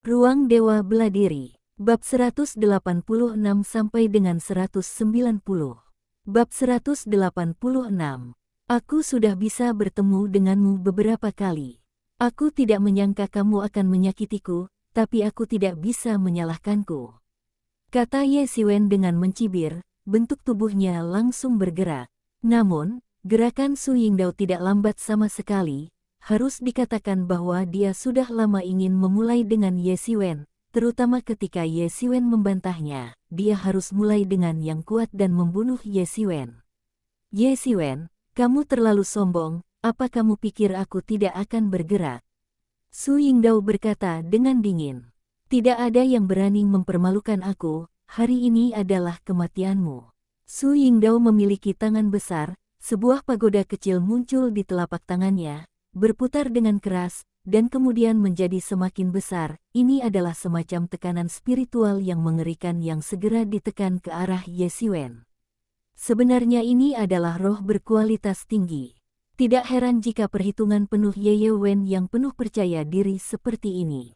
Ruang Dewa Beladiri. Bab 186 sampai dengan 190. Bab 186. Aku sudah bisa bertemu denganmu beberapa kali. Aku tidak menyangka kamu akan menyakitiku, tapi aku tidak bisa menyalahkanku, kata Ye Siwen dengan mencibir. Bentuk tubuhnya langsung bergerak. Namun, gerakan Su Yingdao tidak lambat sama sekali. Harus dikatakan bahwa dia sudah lama ingin memulai dengan Ye Siwen, terutama ketika Ye Siwen membantahnya. Dia harus mulai dengan yang kuat dan membunuh Ye Siwen. Ye Siwen, kamu terlalu sombong, apa kamu pikir aku tidak akan bergerak? Su Yingdao berkata dengan dingin. Tidak ada yang berani mempermalukan aku, hari ini adalah kematianmu. Su Yingdao memiliki tangan besar, sebuah pagoda kecil muncul di telapak tangannya, berputar dengan keras, dan kemudian menjadi semakin besar. Ini adalah semacam tekanan spiritual yang mengerikan yang segera ditekan ke arah Ye Siwen. Sebenarnya ini adalah roh berkualitas tinggi. Tidak heran jika perhitungan penuh Ye Wen yang penuh percaya diri seperti ini.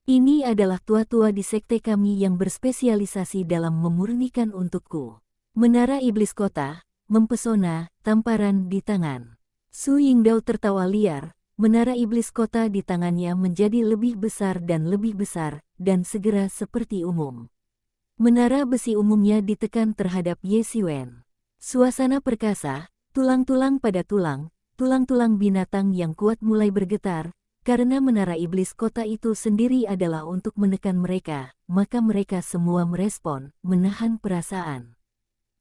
Ini adalah tua-tua di sekte kami yang berspesialisasi dalam memurnikan untukku. Menara Iblis Kota, mempesona, tamparan di tangan. Su Yingdao tertawa liar, menara iblis kota di tangannya menjadi lebih besar, dan segera seperti umum. Menara besi umumnya ditekan terhadap Ye Siwen. Suasana perkasa, tulang-tulang pada tulang, tulang-tulang binatang yang kuat mulai bergetar, karena menara iblis kota itu sendiri adalah untuk menekan mereka, maka mereka semua merespon, menahan perasaan.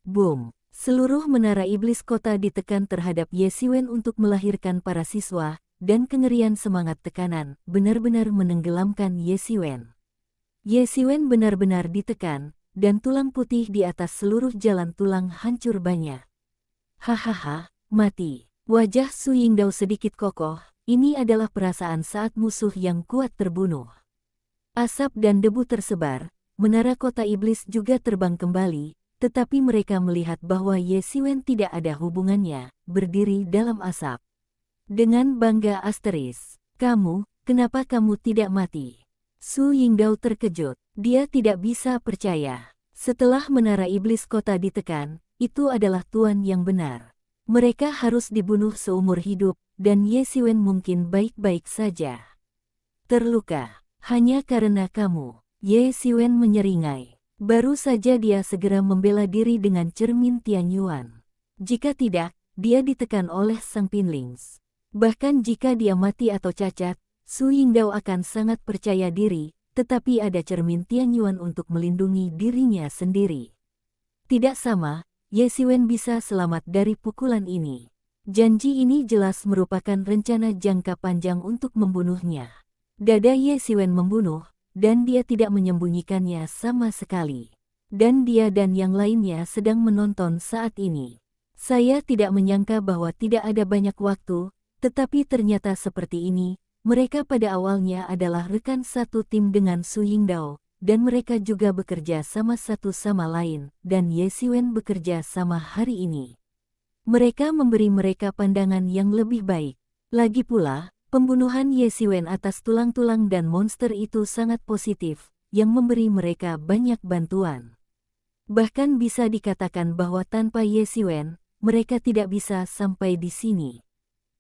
Boom! Seluruh menara iblis kota ditekan terhadap Ye Siwen untuk melahirkan para siswa, dan kengerian semangat tekanan benar-benar menenggelamkan Ye Siwen. Ye Siwen benar-benar ditekan, dan tulang putih di atas seluruh jalan tulang hancur banyak. Hahaha, mati. Wajah Su Yingdao sedikit kokoh, ini adalah perasaan saat musuh yang kuat terbunuh. Asap dan debu tersebar, menara kota iblis juga terbang kembali. Tetapi mereka melihat bahwa Ye Siwen tidak ada hubungannya, berdiri dalam asap. Dengan bangga asteris, kenapa kamu tidak mati? Su Yingdao terkejut, dia tidak bisa percaya. Setelah menara iblis kota ditekan, itu adalah tuan yang benar. Mereka harus dibunuh seumur hidup, dan Ye Siwen mungkin baik-baik saja. Terluka, hanya karena kamu. Ye Siwen menyeringai. Baru saja dia segera membela diri dengan cermin Tianyuan. Jika tidak, dia ditekan oleh sang Pinlings. Bahkan jika dia mati atau cacat, Su Yingdao akan sangat percaya diri, tetapi ada cermin Tianyuan untuk melindungi dirinya sendiri. Tidak sama, Ye Siwen bisa selamat dari pukulan ini. Janji ini jelas merupakan rencana jangka panjang untuk membunuhnya. Dada Ye Siwen membunuh, dan dia tidak menyembunyikannya sama sekali. Dan dia dan yang lainnya sedang menonton saat ini. Saya tidak menyangka bahwa tidak ada banyak waktu, tetapi ternyata seperti ini. Mereka pada awalnya adalah rekan satu tim dengan Su Yingdao, dan mereka juga bekerja sama satu sama lain, dan Ye Siwen bekerja sama hari ini. Mereka memberi mereka pandangan yang lebih baik. Lagi pula, pembunuhan Ye Siwen atas tulang-tulang dan monster itu sangat positif, yang memberi mereka banyak bantuan. Bahkan bisa dikatakan bahwa tanpa Ye Siwen, mereka tidak bisa sampai di sini.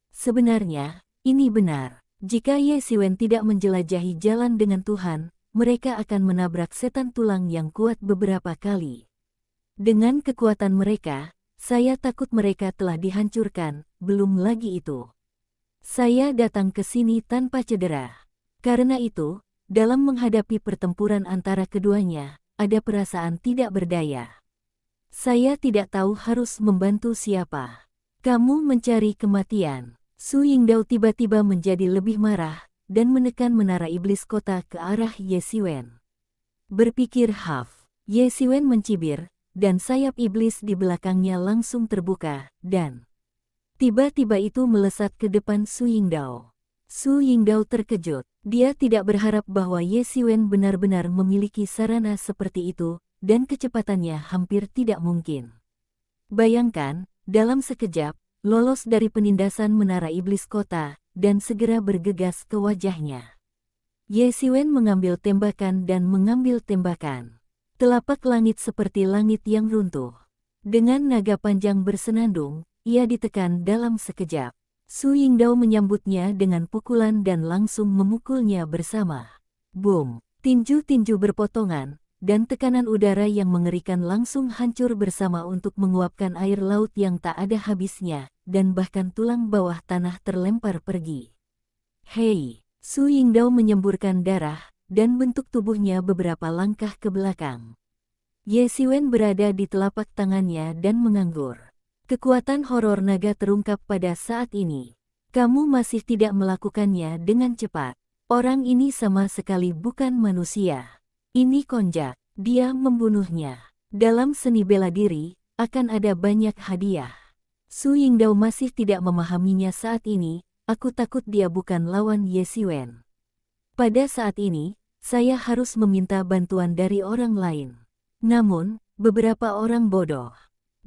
Sebenarnya, ini benar. Jika Ye Siwen tidak menjelajahi jalan dengan Tuhan, mereka akan menabrak setan tulang yang kuat beberapa kali. Dengan kekuatan mereka, saya takut mereka telah dihancurkan, belum lagi itu. Saya datang ke sini tanpa cedera. Karena itu, dalam menghadapi pertempuran antara keduanya, ada perasaan tidak berdaya. Saya tidak tahu harus membantu siapa. Kamu mencari kematian. Su Yingdao tiba-tiba menjadi lebih marah, dan menekan menara iblis kota ke arah Ye Siwen. Berpikir Haf, Ye Siwen mencibir, dan sayap iblis di belakangnya langsung terbuka, dan tiba-tiba itu melesat ke depan Su Yingdao. Su Yingdao terkejut. Dia tidak berharap bahwa Ye Siwen benar-benar memiliki sarana seperti itu, dan kecepatannya hampir tidak mungkin. Bayangkan, dalam sekejap, lolos dari penindasan menara iblis kota, dan segera bergegas ke wajahnya. Ye Xiwen mengambil tembakan dan mengambil tembakan. Telapak langit seperti langit yang runtuh. Dengan naga panjang bersenandung, ia ditekan dalam sekejap. Su Yingdao menyambutnya dengan pukulan dan langsung memukulnya bersama. Boom! Tinju-tinju berpotongan, dan tekanan udara yang mengerikan langsung hancur bersama untuk menguapkan air laut yang tak ada habisnya, dan bahkan tulang bawah tanah terlempar pergi. Hei! Su Yingdao menyemburkan darah, dan bentuk tubuhnya beberapa langkah ke belakang. Ye Xiwen berada di telapak tangannya dan menganggur. Kekuatan horor naga terungkap pada saat ini. Kamu masih tidak melakukannya dengan cepat. Orang ini sama sekali bukan manusia. Ini konjak, dia membunuhnya. Dalam seni bela diri, akan ada banyak hadiah. Su Yingdao masih tidak memahaminya saat ini, aku takut dia bukan lawan Ye Xiwen. Pada saat ini, saya harus meminta bantuan dari orang lain. Namun, beberapa orang bodoh.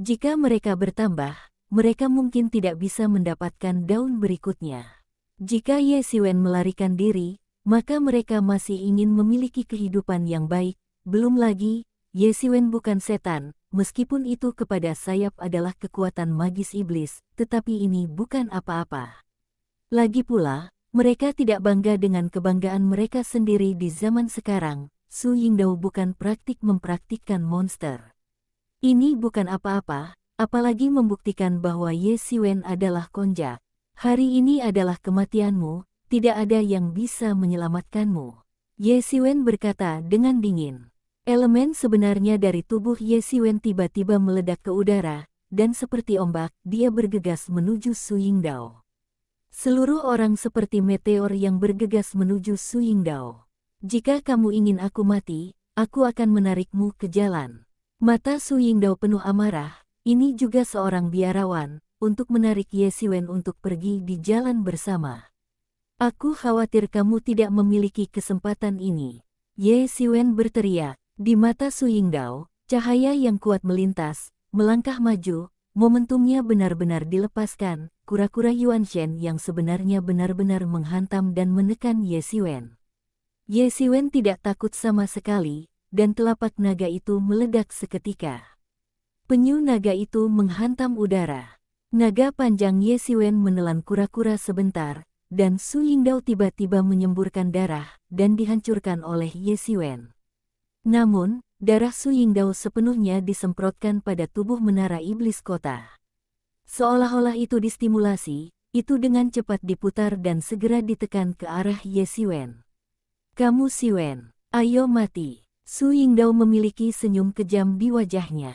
Jika mereka bertambah, mereka mungkin tidak bisa mendapatkan daun berikutnya. Jika Ye Xiwen melarikan diri, maka mereka masih ingin memiliki kehidupan yang baik. Belum lagi, Ye Xiwen bukan setan, meskipun itu kepada sayap adalah kekuatan magis iblis, tetapi ini bukan apa-apa. Lagi pula, mereka tidak bangga dengan kebanggaan mereka sendiri di zaman sekarang. Su Yingdao bukan mempraktikkan monster. Ini bukan apa-apa, apalagi membuktikan bahwa Ye Xiwen adalah konjak. Hari ini adalah kematianmu, tidak ada yang bisa menyelamatkanmu. Ye Xiwen berkata dengan dingin. Elemen sebenarnya dari tubuh Ye Xiwen tiba-tiba meledak ke udara, dan seperti ombak, dia bergegas menuju Su Yingdao. Seluruh orang seperti meteor yang bergegas menuju Su Yingdao. Jika kamu ingin aku mati, aku akan menarikmu ke jalan. Mata Su Yingdao penuh amarah, ini juga seorang biarawan, untuk menarik Ye Xiwen untuk pergi di jalan bersama. Aku khawatir kamu tidak memiliki kesempatan ini. Ye Xiwen berteriak, di mata Su Yingdao, cahaya yang kuat melintas, melangkah maju, momentumnya benar-benar dilepaskan, kura-kura Yuanshen yang sebenarnya benar-benar menghantam dan menekan Ye Xiwen. Ye Xiwen tidak takut sama sekali, dan telapak naga itu meledak seketika. Penyu naga itu menghantam udara. Naga panjang Ye Xiwen menelan kura-kura sebentar, dan Su Yingdao tiba-tiba menyemburkan darah, dan dihancurkan oleh Ye Xiwen. Namun, darah Su Yingdao sepenuhnya disemprotkan pada tubuh menara iblis kota. Seolah-olah itu distimulasi, itu dengan cepat diputar dan segera ditekan ke arah Ye Xiwen. Kamu Xiwen, ayo mati. Su Yingdao memiliki senyum kejam di wajahnya.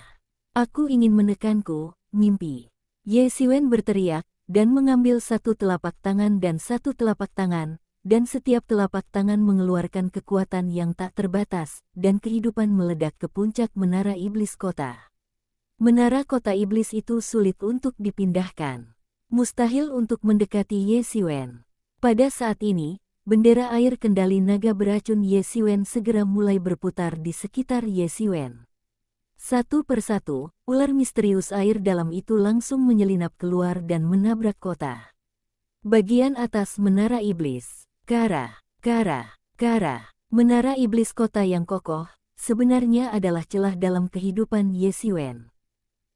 Aku ingin menekanku, mimpi. Ye Xiwen berteriak, dan mengambil satu telapak tangan dan satu telapak tangan, dan setiap telapak tangan mengeluarkan kekuatan yang tak terbatas, dan kehidupan meledak ke puncak menara iblis kota. Menara kota iblis itu sulit untuk dipindahkan. Mustahil untuk mendekati Ye Xiwen. Pada saat ini, bendera air kendali naga beracun Ye Xiwen segera mulai berputar di sekitar Ye Xiwen. Satu persatu, ular misterius air dalam itu langsung menyelinap keluar dan menabrak kota. Bagian atas menara iblis. Kara. Menara iblis kota yang kokoh, sebenarnya adalah celah dalam kehidupan Ye Xiwen.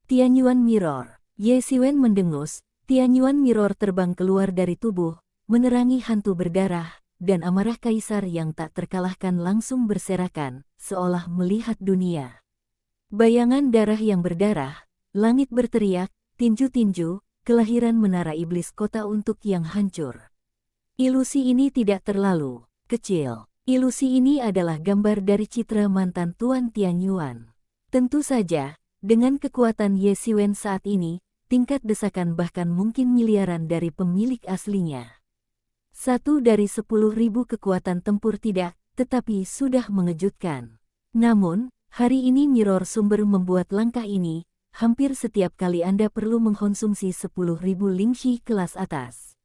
Tianyuan Mirror. Ye Xiwen mendengus, Tianyuan Mirror terbang keluar dari tubuh, menerangi hantu berdarah, dan amarah kaisar yang tak terkalahkan langsung berserakan, seolah melihat dunia. Bayangan darah yang berdarah, langit berteriak, tinju-tinju, kelahiran menara iblis kota untuk yang hancur. Ilusi ini tidak terlalu kecil. Ilusi ini adalah gambar dari citra mantan Tuan Tianyuan. Tentu saja, dengan kekuatan Ye Xiwen saat ini, tingkat desakan bahkan mungkin miliaran dari pemilik aslinya. 1 dari 10.000 kekuatan tempur tidak, tetapi sudah mengejutkan. Namun, hari ini Mirror Sumber membuat langkah ini, hampir setiap kali Anda perlu mengkonsumsi 10.000 lingxi kelas atas.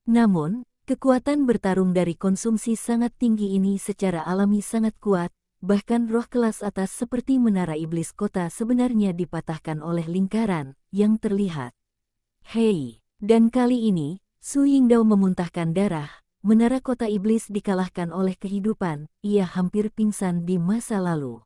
Namun, kekuatan bertarung dari konsumsi sangat tinggi ini secara alami sangat kuat, bahkan roh kelas atas seperti menara iblis kota sebenarnya dipatahkan oleh lingkaran yang terlihat. Hei, dan kali ini, Su Yingdao memuntahkan darah, menara kota iblis dikalahkan oleh kehidupan, ia hampir pingsan di masa lalu.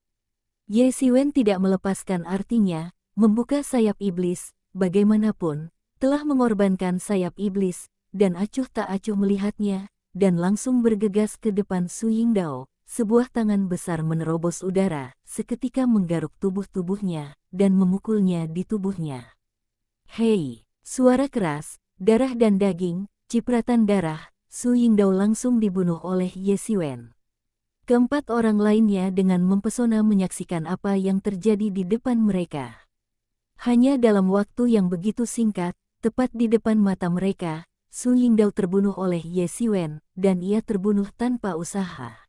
Ye Xiwen tidak melepaskan artinya, membuka sayap iblis, bagaimanapun, telah mengorbankan sayap iblis, dan acuh tak acuh melihatnya, dan langsung bergegas ke depan Su Yingdao. Sebuah tangan besar menerobos udara, seketika menggaruk tubuhnya, dan memukulnya di tubuhnya. Hei! Suara keras, darah dan daging, cipratan darah, Su Yingdao langsung dibunuh oleh Ye Xiwen. Keempat orang lainnya dengan mempesona menyaksikan apa yang terjadi di depan mereka. Hanya dalam waktu yang begitu singkat, tepat di depan mata mereka, Su Yingdao terbunuh oleh Ye Xiwen, dan ia terbunuh tanpa usaha.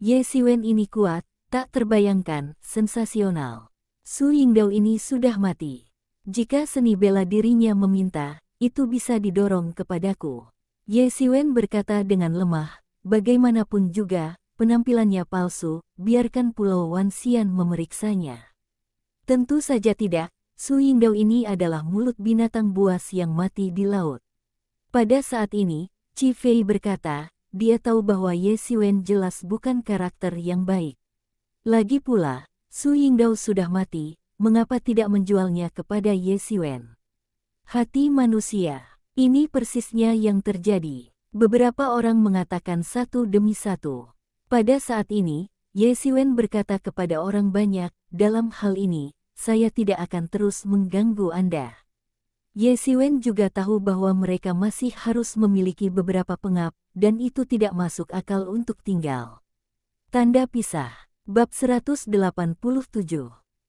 Ye Xiwen ini kuat, tak terbayangkan, sensasional. Su Yingdao ini sudah mati. Jika seni bela dirinya meminta, itu bisa didorong kepadaku. Ye Xiwen berkata dengan lemah, bagaimanapun juga, penampilannya palsu, biarkan Pulau Wanxian memeriksanya. Tentu saja tidak, Su Yingdao ini adalah mulut binatang buas yang mati di laut. Pada saat ini, Qi Fei berkata, dia tahu bahwa Ye Xiwen jelas bukan karakter yang baik. Lagi pula, Su Yingdao sudah mati, mengapa tidak menjualnya kepada Ye Xiwen? Hati manusia, ini persisnya yang terjadi. Beberapa orang mengatakan satu demi satu. Pada saat ini, Ye Xiwen berkata kepada orang banyak, dalam hal ini, saya tidak akan terus mengganggu Anda. Ye Xiwen juga tahu bahwa mereka masih harus memiliki beberapa pengap, dan itu tidak masuk akal untuk tinggal. Tanda pisah. Bab 187.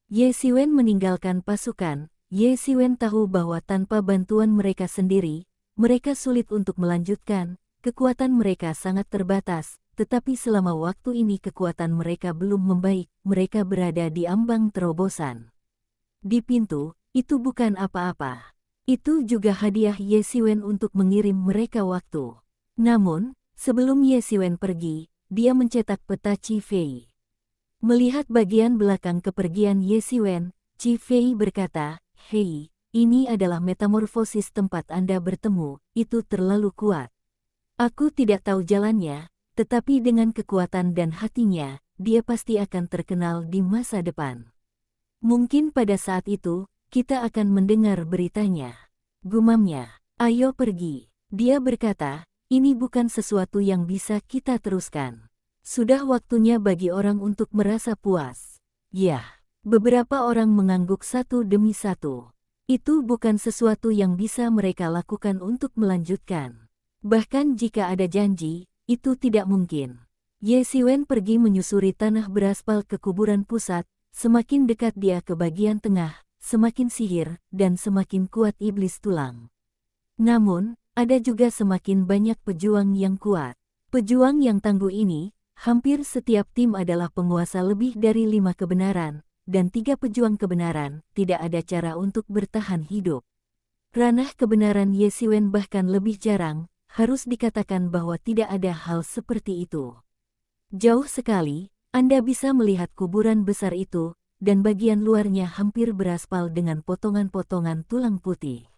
Ye Xiwen meninggalkan pasukan. Ye Xiwen tahu bahwa tanpa bantuan mereka sendiri, mereka sulit untuk melanjutkan, kekuatan mereka sangat terbatas, tetapi selama waktu ini kekuatan mereka belum membaik, mereka berada di ambang terobosan. Di pintu, itu bukan apa-apa. Itu juga hadiah Ye Xiwen untuk mengirim mereka waktu. Namun, sebelum Ye Xiwen pergi, dia mencetak peta Qi Fei. Melihat bagian belakang kepergian Ye Xiwen, Qi Fei berkata, "Hei, ini adalah metamorfosis tempat Anda bertemu, itu terlalu kuat. Aku tidak tahu jalannya, tetapi dengan kekuatan dan hatinya, dia pasti akan terkenal di masa depan. Mungkin pada saat itu, kita akan mendengar beritanya." Gumamnya, "Ayo pergi." Dia berkata, "Ini bukan sesuatu yang bisa kita teruskan. Sudah waktunya bagi orang untuk merasa puas." Ya, beberapa orang mengangguk satu demi satu. Itu bukan sesuatu yang bisa mereka lakukan untuk melanjutkan. Bahkan jika ada janji, itu tidak mungkin. Ye Xiwen pergi menyusuri tanah beraspal ke kuburan pusat, semakin dekat dia ke bagian tengah, semakin sihir, dan semakin kuat iblis tulang. Namun, ada juga semakin banyak pejuang yang kuat. Pejuang yang tangguh ini, hampir setiap tim adalah penguasa lebih dari 5 kebenaran, dan 3 pejuang kebenaran, tidak ada cara untuk bertahan hidup. Ranah kebenaran Ye Xiwen bahkan lebih jarang, harus dikatakan bahwa tidak ada hal seperti itu. Jauh sekali, Anda bisa melihat kuburan besar itu, dan bagian luarnya hampir beraspal dengan potongan-potongan tulang putih.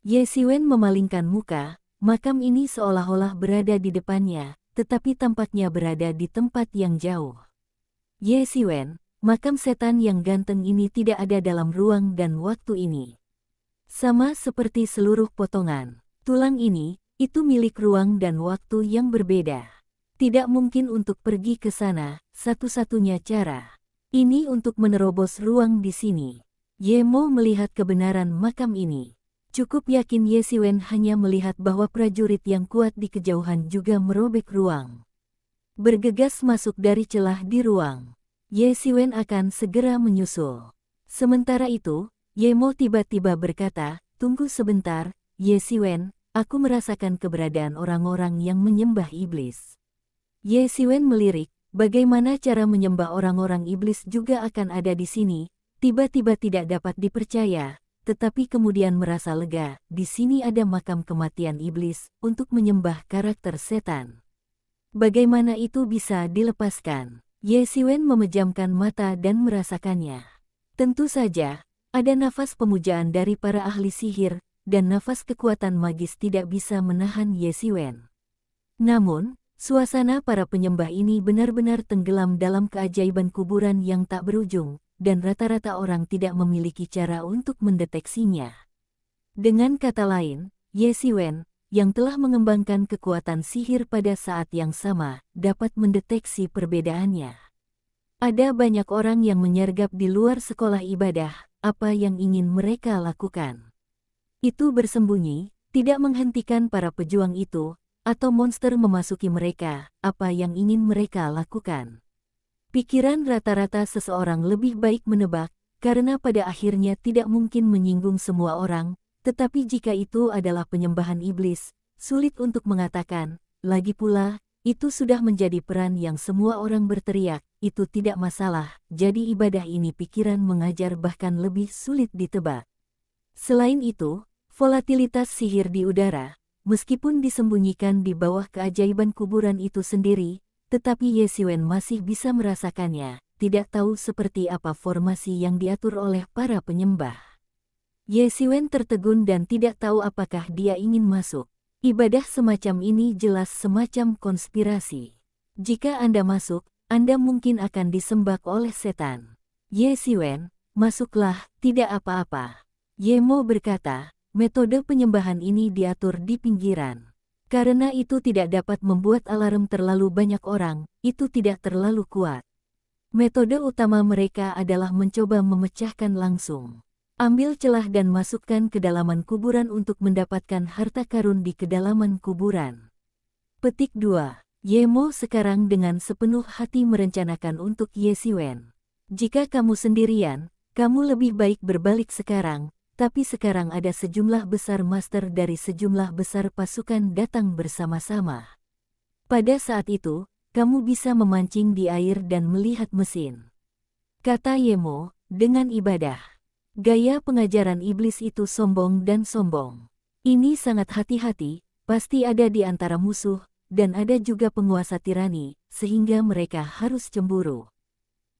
Ye Xiwen memalingkan muka, makam ini seolah-olah berada di depannya, tetapi tampaknya berada di tempat yang jauh. Ye Xiwen, makam setan yang ganteng ini tidak ada dalam ruang dan waktu ini. Sama seperti seluruh potongan tulang ini, itu milik ruang dan waktu yang berbeda. Tidak mungkin untuk pergi ke sana, satu-satunya cara ini untuk menerobos ruang di sini. Ye Mo melihat kebenaran makam ini. Cukup yakin Ye Xiwen hanya melihat bahwa prajurit yang kuat di kejauhan juga merobek ruang. Bergegas masuk dari celah di ruang. Ye Xiwen akan segera menyusul. Sementara itu, Ye Mo tiba-tiba berkata, "Tunggu sebentar, Ye Xiwen, aku merasakan keberadaan orang-orang yang menyembah iblis." Ye Xiwen melirik, bagaimana cara menyembah orang-orang iblis juga akan ada di sini, tiba-tiba tidak dapat dipercaya, tetapi kemudian merasa lega, di sini ada makam kematian iblis, untuk menyembah karakter setan. Bagaimana itu bisa dilepaskan? Ye Xiwen memejamkan mata dan merasakannya. Tentu saja, ada nafas pemujaan dari para ahli sihir, dan nafas kekuatan magis tidak bisa menahan Ye Xiwen. Namun, suasana para penyembah ini benar-benar tenggelam dalam keajaiban kuburan yang tak berujung, dan rata-rata orang tidak memiliki cara untuk mendeteksinya. Dengan kata lain, Ye Xiwen, yang telah mengembangkan kekuatan sihir pada saat yang sama, dapat mendeteksi perbedaannya. Ada banyak orang yang menyergap di luar sekolah ibadah, apa yang ingin mereka lakukan. Itu bersembunyi, tidak menghentikan para pejuang itu, atau monster memasuki mereka, apa yang ingin mereka lakukan. Pikiran rata-rata seseorang lebih baik menebak, karena pada akhirnya tidak mungkin menyinggung semua orang, tetapi jika itu adalah penyembahan iblis, sulit untuk mengatakan. Lagi pula, itu sudah menjadi peran yang semua orang berteriak, itu tidak masalah, jadi ibadah ini pikiran mengajar bahkan lebih sulit ditebak. Selain itu, volatilitas sihir di udara, meskipun disembunyikan di bawah keajaiban kuburan itu sendiri, tetapi Ye Xiwen masih bisa merasakannya, tidak tahu seperti apa formasi yang diatur oleh para penyembah. Ye Xiwen tertegun dan tidak tahu apakah dia ingin masuk. Ibadah semacam ini jelas semacam konspirasi. Jika Anda masuk, Anda mungkin akan disembah oleh setan. Ye Xiwen, masuklah, tidak apa-apa. Ye Mo berkata, metode penyembahan ini diatur di pinggiran. Karena itu tidak dapat membuat alarm terlalu banyak orang, itu tidak terlalu kuat. Metode utama mereka adalah mencoba memecahkan langsung. Ambil celah dan masukkan ke dalaman kuburan untuk mendapatkan harta karun di kedalaman kuburan. Petik 2. Ye Mo sekarang dengan sepenuh hati merencanakan untuk Ye Xiwen. Jika kamu sendirian, kamu lebih baik berbalik sekarang. Tapi sekarang ada sejumlah besar master dari sejumlah besar pasukan datang bersama-sama. Pada saat itu, kamu bisa memancing di air dan melihat mesin. Kata Ye Mo, dengan ibadah. Gaya pengajaran iblis itu sombong dan sombong. Ini sangat hati-hati, pasti ada di antara musuh, dan ada juga penguasa tirani, sehingga mereka harus cemburu.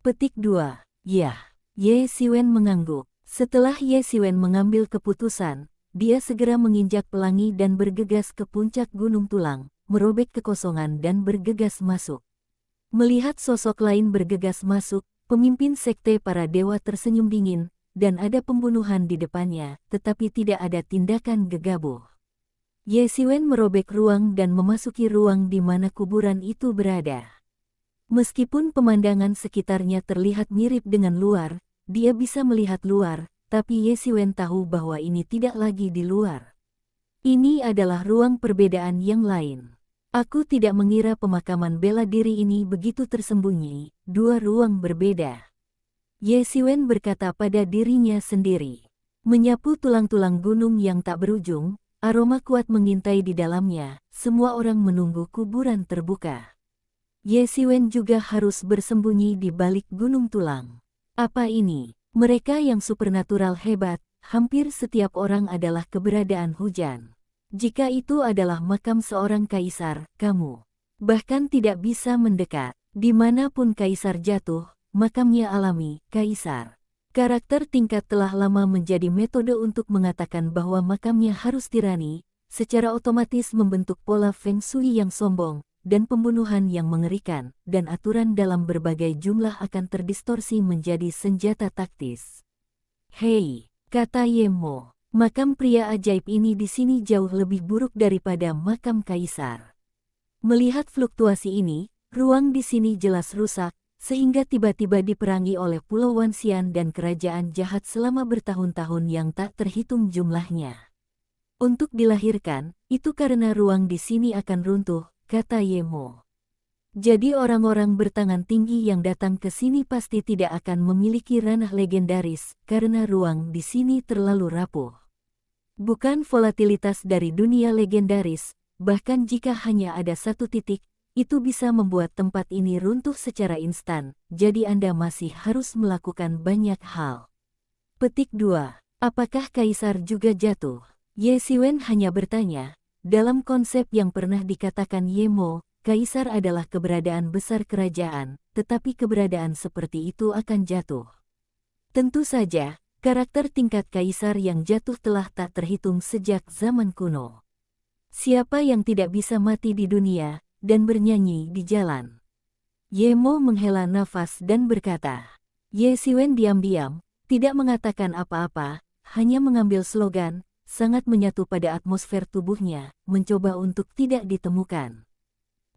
Petik 2. Ya. Ye Xiwen mengangguk. Setelah Ye Xiwen mengambil keputusan, dia segera menginjak pelangi dan bergegas ke puncak Gunung Tulang, merobek kekosongan dan bergegas masuk. Melihat sosok lain bergegas masuk, pemimpin sekte para dewa tersenyum dingin, dan ada pembunuhan di depannya, tetapi tidak ada tindakan gegabah. Ye Xiwen merobek ruang dan memasuki ruang di mana kuburan itu berada. Meskipun pemandangan sekitarnya terlihat mirip dengan luar, dia bisa melihat luar, tapi Ye Xiwen tahu bahwa ini tidak lagi di luar. Ini adalah ruang perbedaan yang lain. Aku tidak mengira pemakaman bela diri ini begitu tersembunyi, dua ruang berbeda. Ye Xiwen berkata pada dirinya sendiri. Menyapu tulang-tulang gunung yang tak berujung, aroma kuat mengintai di dalamnya, semua orang menunggu kuburan terbuka. Ye Xiwen juga harus bersembunyi di balik gunung tulang. Apa ini? Mereka yang supernatural hebat, hampir setiap orang adalah keberadaan hujan. Jika itu adalah makam seorang kaisar, kamu bahkan tidak bisa mendekat. Dimanapun kaisar jatuh, makamnya alami, kaisar. Karakter tingkat telah lama menjadi metode untuk mengatakan bahwa makamnya harus tirani, secara otomatis membentuk pola feng shui yang sombong, dan pembunuhan yang mengerikan, dan aturan dalam berbagai jumlah akan terdistorsi menjadi senjata taktis. Hei, kata Ye Mo, makam pria ajaib ini di sini jauh lebih buruk daripada makam kaisar. Melihat fluktuasi ini, ruang di sini jelas rusak, sehingga tiba-tiba diperangi oleh Pulau Wanxian dan kerajaan jahat selama bertahun-tahun yang tak terhitung jumlahnya. Untuk dilahirkan, itu karena ruang di sini akan runtuh, kata Ye Mo. Jadi orang-orang bertangan tinggi yang datang ke sini pasti tidak akan memiliki ranah legendaris, karena ruang di sini terlalu rapuh. Bukan volatilitas dari dunia legendaris, bahkan jika hanya ada satu titik, itu bisa membuat tempat ini runtuh secara instan, jadi Anda masih harus melakukan banyak hal. Petik 2. Apakah kaisar juga jatuh? Ye Xiwen hanya bertanya. Dalam konsep yang pernah dikatakan Ye Mo, kaisar adalah keberadaan besar kerajaan, tetapi keberadaan seperti itu akan jatuh. Tentu saja, karakter tingkat kaisar yang jatuh telah tak terhitung sejak zaman kuno. Siapa yang tidak bisa mati di dunia dan bernyanyi di jalan? Ye Mo menghela nafas dan berkata. Ye Siwen diam-diam, tidak mengatakan apa-apa, hanya mengambil slogan, sangat menyatu pada atmosfer tubuhnya, mencoba untuk tidak ditemukan.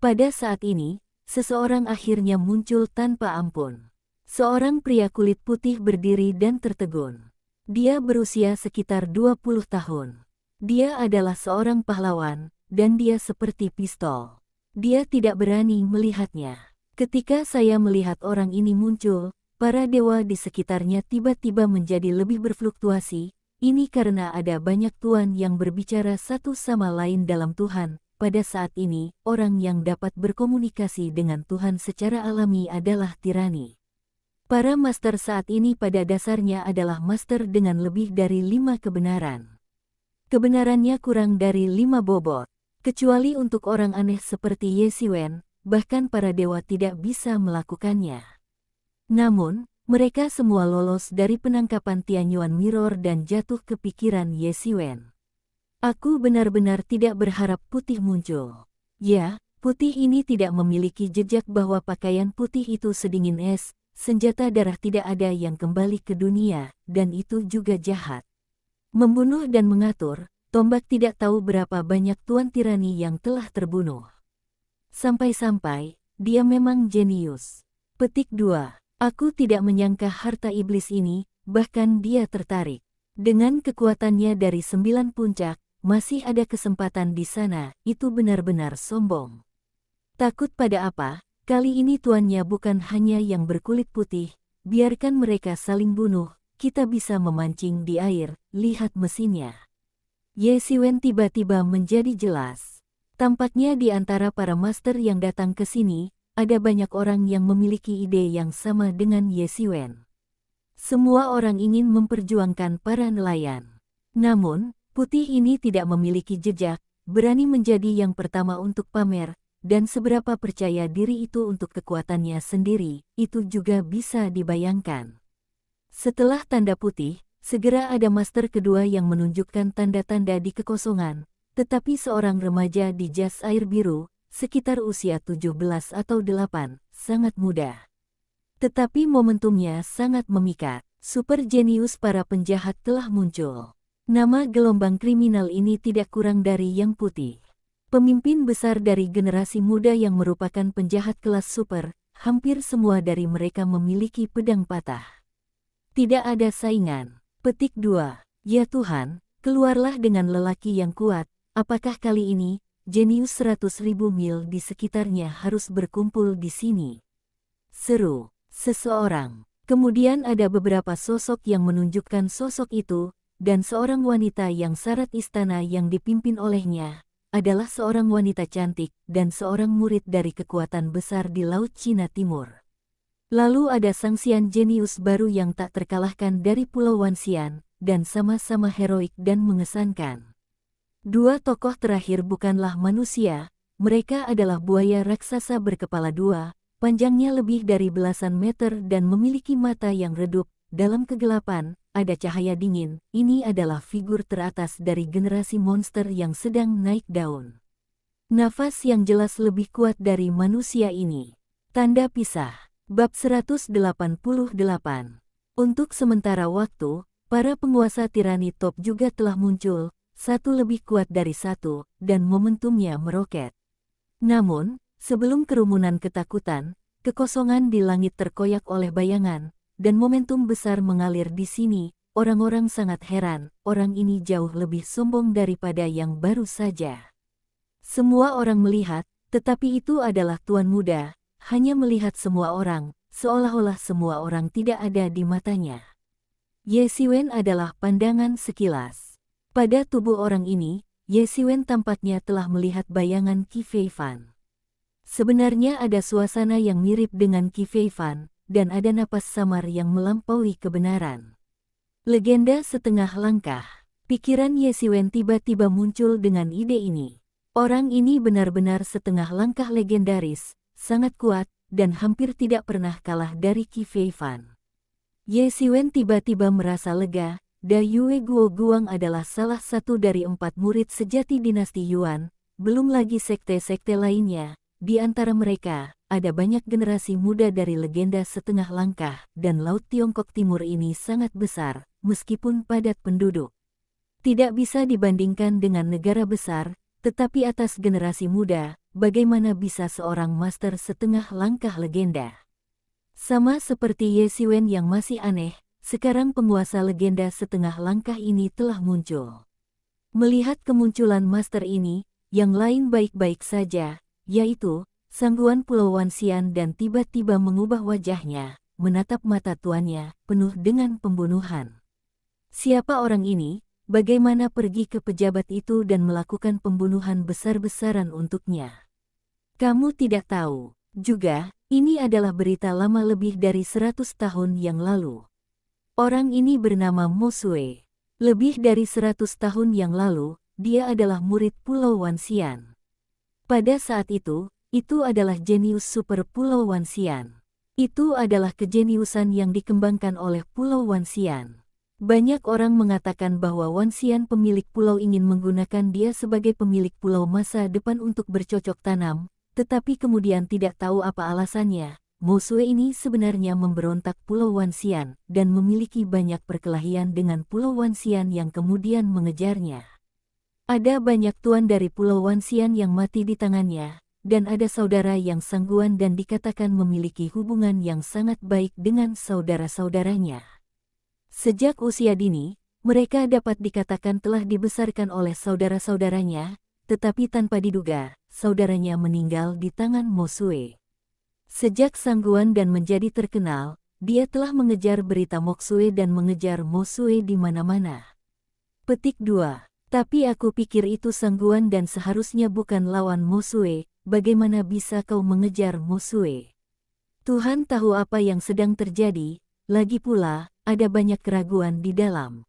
Pada saat ini, seseorang akhirnya muncul tanpa ampun. Seorang pria kulit putih berdiri dan tertegun. Dia berusia sekitar 20 tahun. Dia adalah seorang pahlawan, dan dia seperti pistol. Dia tidak berani melihatnya. Ketika saya melihat orang ini muncul, para dewa di sekitarnya tiba-tiba menjadi lebih berfluktuasi. Ini karena ada banyak tuan yang berbicara satu sama lain dalam Tuhan. Pada saat ini, orang yang dapat berkomunikasi dengan Tuhan secara alami adalah tirani. Para master saat ini pada dasarnya adalah master dengan lebih dari 5 kebenaran. Kebenarannya kurang dari 5 bobot. Kecuali untuk orang aneh seperti Ye Siwen, bahkan para dewa tidak bisa melakukannya. Namun, mereka semua lolos dari penangkapan Tianyuan Mirror dan jatuh ke pikiran Ye Siwen. Aku benar-benar tidak berharap putih muncul. Ya, putih ini tidak memiliki jejak bahwa pakaian putih itu sedingin es, senjata darah tidak ada yang kembali ke dunia, dan itu juga jahat. Membunuh dan mengatur, tombak tidak tahu berapa banyak tuan tirani yang telah terbunuh. Sampai-sampai, dia memang jenius. Petik 2. Aku tidak menyangka harta iblis ini, bahkan dia tertarik. Dengan kekuatannya dari 9 puncak, masih ada kesempatan di sana, itu benar-benar sombong. Takut pada apa? Kali ini tuannya bukan hanya yang berkulit putih, biarkan mereka saling bunuh, kita bisa memancing di air, lihat mesinnya. Ye Siwen tiba-tiba menjadi jelas. Tampaknya di antara para master yang datang ke sini, ada banyak orang yang memiliki ide yang sama dengan Ye Siwen. Semua orang ingin memperjuangkan para nelayan. Namun, putih ini tidak memiliki jejak, berani menjadi yang pertama untuk pamer, dan seberapa percaya diri itu untuk kekuatannya sendiri, itu juga bisa dibayangkan. Setelah tanda putih, segera ada master kedua yang menunjukkan tanda-tanda di kekosongan, tetapi seorang remaja di jas air biru, sekitar usia 17 atau 8, sangat muda. Tetapi momentumnya sangat memikat. Super jenius para penjahat telah muncul. Nama gelombang kriminal ini tidak kurang dari yang putih. Pemimpin besar dari generasi muda yang merupakan penjahat kelas super, hampir semua dari mereka memiliki pedang patah. Tidak ada saingan. Petik 2. Ya Tuhan, keluarlah dengan lelaki yang kuat, apakah kali ini, jenius 100.000 mil di sekitarnya harus berkumpul di sini? Seru seseorang. Kemudian ada beberapa sosok yang menunjukkan sosok itu, dan seorang wanita yang syarat istana yang dipimpin olehnya, adalah seorang wanita cantik dan seorang murid dari kekuatan besar di Laut Cina Timur. Lalu ada sang Xian jenius baru yang tak terkalahkan dari Pulau Wanxian, dan sama-sama heroik dan mengesankan. Dua tokoh terakhir bukanlah manusia, mereka adalah buaya raksasa berkepala dua, panjangnya lebih dari belasan meter dan memiliki mata yang redup. Dalam kegelapan, ada cahaya dingin. Ini adalah figur teratas dari generasi monster yang sedang naik daun. Nafas yang jelas lebih kuat dari manusia ini. Tanda pisah. Bab 188. Untuk sementara waktu, para penguasa tirani top juga telah muncul, satu lebih kuat dari satu, dan momentumnya meroket. Namun, sebelum kerumunan ketakutan, kekosongan di langit terkoyak oleh bayangan, dan momentum besar mengalir di sini, orang-orang sangat heran, orang ini jauh lebih sombong daripada yang baru saja. Semua orang melihat, tetapi itu adalah tuan muda, hanya melihat semua orang, seolah-olah semua orang tidak ada di matanya. Ye Siwen adalah pandangan sekilas. Pada tubuh orang ini, Ye Siwen tampaknya telah melihat bayangan Qi Fei Fan. Sebenarnya ada suasana yang mirip dengan Qi Fei Fan, dan ada napas samar yang melampaui kebenaran. Legenda setengah langkah. Pikiran Ye Siwen tiba-tiba muncul dengan ide ini. Orang ini benar-benar setengah langkah legendaris, sangat kuat, dan hampir tidak pernah kalah dari Qi Fei Fan. Ye Siwen tiba-tiba merasa lega, Da Yue Guo Guang adalah salah satu dari 4 murid sejati dinasti Yuan, belum lagi sekte-sekte lainnya. Di antara mereka, ada banyak generasi muda dari legenda setengah langkah, dan Laut Tiongkok Timur ini sangat besar, meskipun padat penduduk. Tidak bisa dibandingkan dengan negara besar, tetapi atas generasi muda, bagaimana bisa seorang master setengah langkah legenda? Sama seperti Ye Xiwen yang masih aneh, sekarang penguasa legenda setengah langkah ini telah muncul. Melihat kemunculan master ini, yang lain baik-baik saja, yaitu Sangguan Pulau Wanxian, dan tiba-tiba mengubah wajahnya, menatap mata tuannya, penuh dengan pembunuhan. Siapa orang ini? Bagaimana pergi ke pejabat itu dan melakukan pembunuhan besar-besaran untuknya? Kamu tidak tahu. Juga, ini adalah berita lama lebih dari 100 tahun yang lalu. Orang ini bernama Mo Sue. Lebih dari 100 tahun yang lalu, dia adalah murid Pulau Wanxian. Pada saat itu adalah jenius super Pulau Wanxian. Itu adalah kejeniusan yang dikembangkan oleh Pulau Wanxian. Banyak orang mengatakan bahwa Wanxian pemilik pulau ingin menggunakan dia sebagai pemilik pulau masa depan untuk bercocok tanam, tetapi kemudian tidak tahu apa alasannya. Mo Sue ini sebenarnya memberontak Pulau Wanxian dan memiliki banyak perkelahian dengan Pulau Wanxian yang kemudian mengejarnya. Ada banyak tuan dari Pulau Wanxian yang mati di tangannya, dan ada saudara yang sangguan dan dikatakan memiliki hubungan yang sangat baik dengan saudara-saudaranya. Sejak usia dini, mereka dapat dikatakan telah dibesarkan oleh saudara-saudaranya, tetapi tanpa diduga, saudaranya meninggal di tangan Mo Sue. Sejak sangguan dan menjadi terkenal, dia telah mengejar berita Mo Sue dan mengejar Mo Sue di mana-mana. Petik 2. Tapi aku pikir itu sangguan dan seharusnya bukan lawan Mo Sue. Bagaimana bisa kau mengejar Mo Sue? Tuhan tahu apa yang sedang terjadi, lagi pula, ada banyak keraguan di dalam.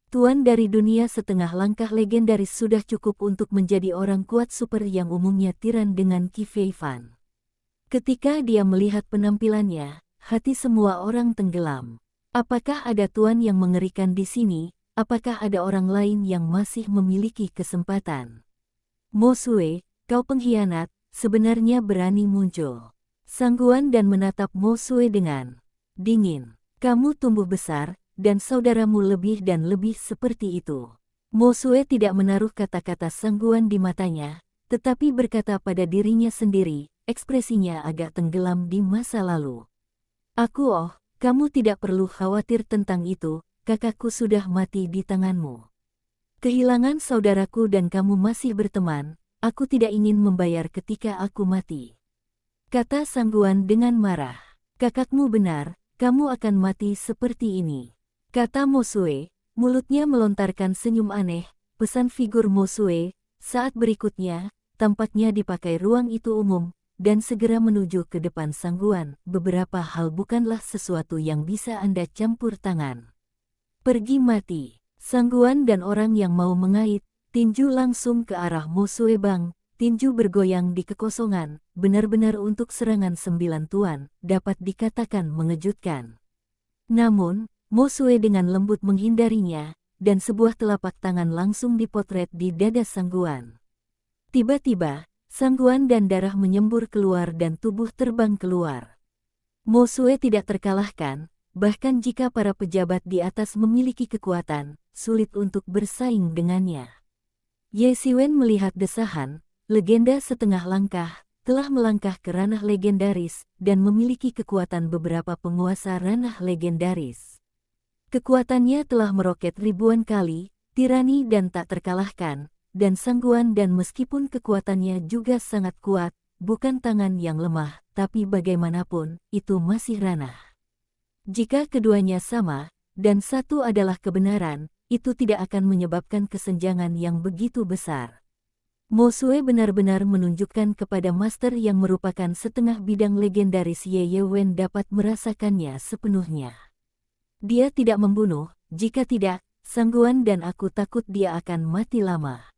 Tuan dari dunia setengah langkah legendaris sudah cukup untuk menjadi orang kuat super yang umumnya tiran dengan Qi Fei Fan. Ketika dia melihat penampilannya, hati semua orang tenggelam. Apakah ada tuan yang mengerikan di sini? Apakah ada orang lain yang masih memiliki kesempatan? Mo Sue, kau pengkhianat, sebenarnya berani muncul. Sangguan dan menatap Mo Sue dengan dingin. Kamu tumbuh besar, dan saudaramu lebih dan lebih seperti itu. Mo Sue tidak menaruh kata-kata sangguan di matanya, tetapi berkata pada dirinya sendiri, ekspresinya agak tenggelam di masa lalu. Kamu tidak perlu khawatir tentang itu, kakakku sudah mati di tanganmu. Kehilangan saudaraku dan kamu masih berteman, aku tidak ingin membayar ketika aku mati. Kata sangguan dengan marah. Kakakmu benar, kamu akan mati seperti ini. Kata Mo Sue, mulutnya melontarkan senyum aneh, pesan figur Mo Sue. Saat berikutnya, tampaknya dipakai ruang itu umum, dan segera menuju ke depan sangguan. Beberapa hal bukanlah sesuatu yang bisa Anda campur tangan. Pergi mati. Sangguan dan orang yang mau mengait, tinju langsung ke arah Mo Sue Bang. Tinju bergoyang di kekosongan, benar-benar untuk serangan 9 tuan, dapat dikatakan mengejutkan. Namun, Mo Sue dengan lembut menghindarinya, dan sebuah telapak tangan langsung dipotret di dada sangguan. Tiba-tiba, sangguan dan darah menyembur keluar dan tubuh terbang keluar. Mo Sue tidak terkalahkan, bahkan jika para pejabat di atas memiliki kekuatan, sulit untuk bersaing dengannya. Ye Xiwen melihat desahan, legenda setengah langkah, telah melangkah ke ranah legendaris, dan memiliki kekuatan beberapa penguasa ranah legendaris. Kekuatannya telah meroket ribuan kali, tirani dan tak terkalahkan, dan sangguan dan meskipun kekuatannya juga sangat kuat, bukan tangan yang lemah, tapi bagaimanapun, itu masih ranah. Jika keduanya sama, dan satu adalah kebenaran, itu tidak akan menyebabkan kesenjangan yang begitu besar. Mo Sue benar-benar menunjukkan kepada master yang merupakan setengah bidang legendaris Ye Wen dapat merasakannya sepenuhnya. Dia tidak membunuh, jika tidak, sangguan dan aku takut dia akan mati lama.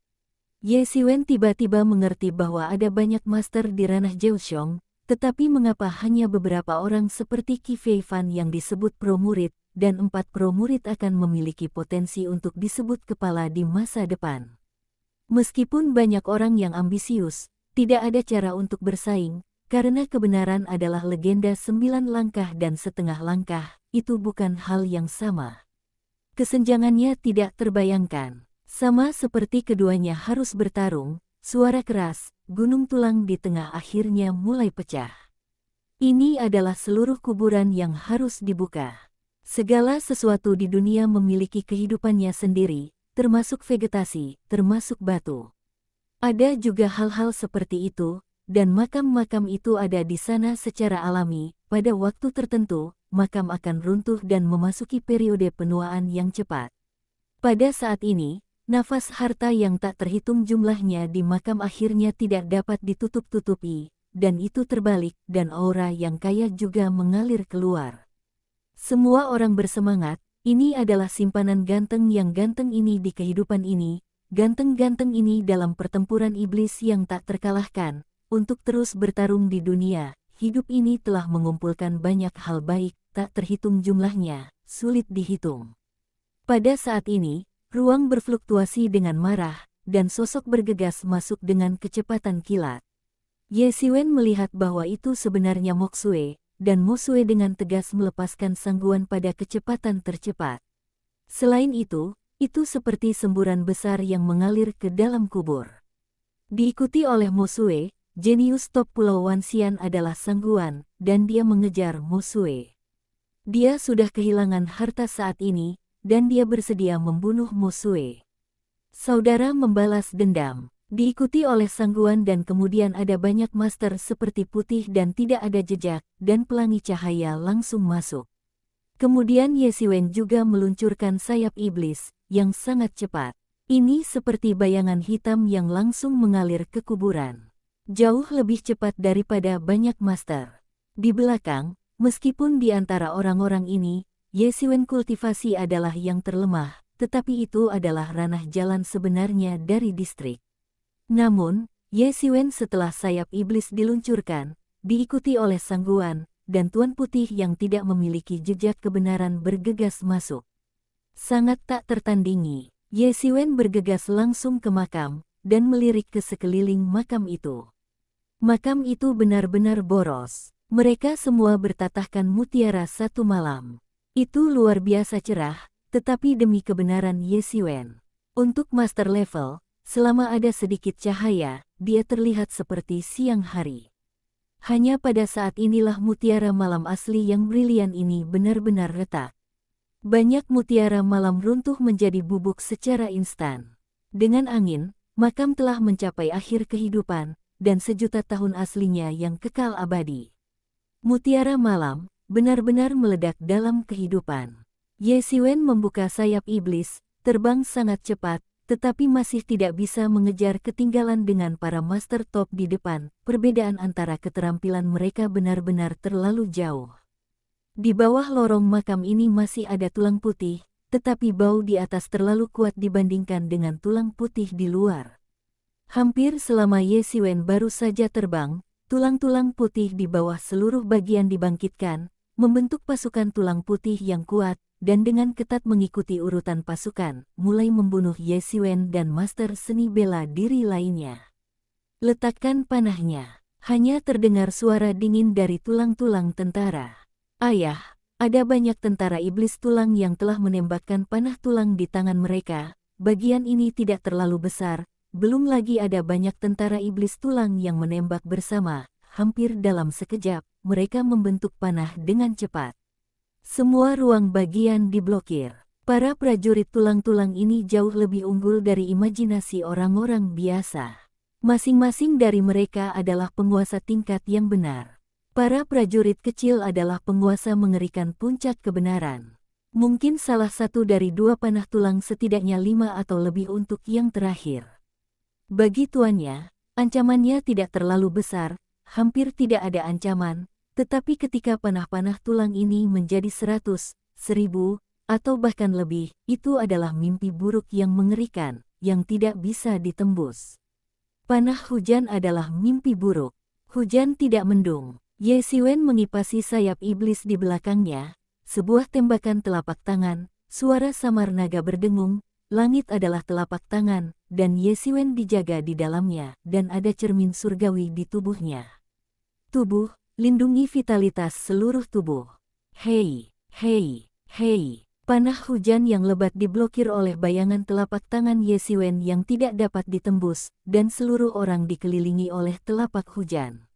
Ye Xiwen tiba-tiba mengerti bahwa ada banyak master di ranah Jiuxiong, tetapi mengapa hanya beberapa orang seperti Qi Fei Fan yang disebut pro murid, dan 4 pro murid akan memiliki potensi untuk disebut kepala di masa depan. Meskipun banyak orang yang ambisius, tidak ada cara untuk bersaing, karena kebenaran adalah legenda 9 langkah dan setengah langkah, itu bukan hal yang sama. Kesenjangannya tidak terbayangkan. Sama seperti keduanya harus bertarung, suara keras, gunung tulang di tengah akhirnya mulai pecah. Ini adalah seluruh kuburan yang harus dibuka. Segala sesuatu di dunia memiliki kehidupannya sendiri, termasuk vegetasi, termasuk batu. Ada juga hal-hal seperti itu, dan makam-makam itu ada di sana secara alami. Pada waktu tertentu, makam akan runtuh dan memasuki periode penuaan yang cepat. Pada saat ini, nafas harta yang tak terhitung jumlahnya di makam akhirnya tidak dapat ditutup-tutupi, dan itu terbalik, dan aura yang kaya juga mengalir keluar. Semua orang bersemangat, ini adalah simpanan ganteng yang ganteng ini di kehidupan ini, ganteng-ganteng ini dalam pertempuran iblis yang tak terkalahkan, untuk terus bertarung di dunia. Hidup ini telah mengumpulkan banyak hal baik, tak terhitung jumlahnya, sulit dihitung. Pada saat ini, ruang berfluktuasi dengan marah, dan sosok bergegas masuk dengan kecepatan kilat. Ye Siwen melihat bahwa itu sebenarnya Moksue, dan Moksue dengan tegas melepaskan sangguan pada kecepatan tercepat. Selain itu seperti semburan besar yang mengalir ke dalam kubur. Diikuti oleh Moksue, jenius top Pulau Wanxian adalah Sangguan, dan dia mengejar Moksue. Dia sudah kehilangan harta saat ini, dan dia bersedia membunuh Moksue. Saudara membalas dendam. Diikuti oleh Sangguan dan kemudian ada banyak master seperti putih dan tidak ada jejak, dan pelangi cahaya langsung masuk. Kemudian Ye Siwen juga meluncurkan sayap iblis, yang sangat cepat. Ini seperti bayangan hitam yang langsung mengalir ke kuburan. Jauh lebih cepat daripada banyak master. Di belakang, meskipun di antara orang-orang ini, Ye Siwen kultivasi adalah yang terlemah, tetapi itu adalah ranah jalan sebenarnya dari distrik. Namun, Ye Siwen setelah sayap iblis diluncurkan, diikuti oleh Sangguan, dan Tuan Putih yang tidak memiliki jejak kebenaran bergegas masuk. Sangat tak tertandingi, Ye Siwen bergegas langsung ke makam, dan melirik ke sekeliling makam itu. Makam itu benar-benar boros. Mereka semua bertatahkan mutiara satu malam. Itu luar biasa cerah, tetapi demi kebenaran Ye Siwen. Untuk master level, selama ada sedikit cahaya, dia terlihat seperti siang hari. Hanya pada saat inilah mutiara malam asli yang brilian ini benar-benar retak. Banyak mutiara malam runtuh menjadi bubuk secara instan. Dengan angin, makam telah mencapai akhir kehidupan, dan sejuta tahun aslinya yang kekal abadi. Mutiara malam benar-benar meledak dalam kehidupan. Ye Siwen membuka sayap iblis, terbang sangat cepat, tetapi masih tidak bisa mengejar ketinggalan dengan para master top di depan. Perbedaan antara keterampilan mereka benar-benar terlalu jauh. Di bawah lorong makam ini masih ada tulang putih, tetapi bau di atas terlalu kuat dibandingkan dengan tulang putih di luar. Hampir selama Ye Siwen baru saja terbang, tulang-tulang putih di bawah seluruh bagian dibangkitkan, membentuk pasukan tulang putih yang kuat, dan dengan ketat mengikuti urutan pasukan, mulai membunuh Ye Siwen dan master seni bela diri lainnya. Letakkan panahnya. Hanya terdengar suara dingin dari tulang-tulang tentara. Ayah, ada banyak tentara iblis tulang yang telah menembakkan panah tulang di tangan mereka. Bagian ini tidak terlalu besar, belum lagi ada banyak tentara iblis tulang yang menembak bersama. Hampir dalam sekejap, mereka membentuk panah dengan cepat. Semua ruang bagian diblokir. Para prajurit tulang-tulang ini jauh lebih unggul dari imajinasi orang-orang biasa. Masing-masing dari mereka adalah penguasa tingkat yang benar. Para prajurit kecil adalah penguasa mengerikan puncak kebenaran. Mungkin salah satu dari dua panah tulang, setidaknya 5 atau lebih untuk yang terakhir. Bagi tuannya, ancamannya tidak terlalu besar, hampir tidak ada ancaman. Tetapi ketika panah-panah tulang ini menjadi 100, 1000, atau bahkan lebih, itu adalah mimpi buruk yang mengerikan, yang tidak bisa ditembus. Panah hujan adalah mimpi buruk. Hujan tidak mendung. Ye Siwen mengipasi sayap iblis di belakangnya. sebuah tembakan telapak tangan, suara samar naga berdengung, langit adalah telapak tangan, dan Ye Xiwen dijaga di dalamnya, dan ada cermin surgawi di tubuhnya. Tubuh, lindungi vitalitas seluruh tubuh. Hei, hei, hei. Panah hujan yang lebat diblokir oleh bayangan telapak tangan Ye Xiwen yang tidak dapat ditembus, dan seluruh orang dikelilingi oleh telapak hujan.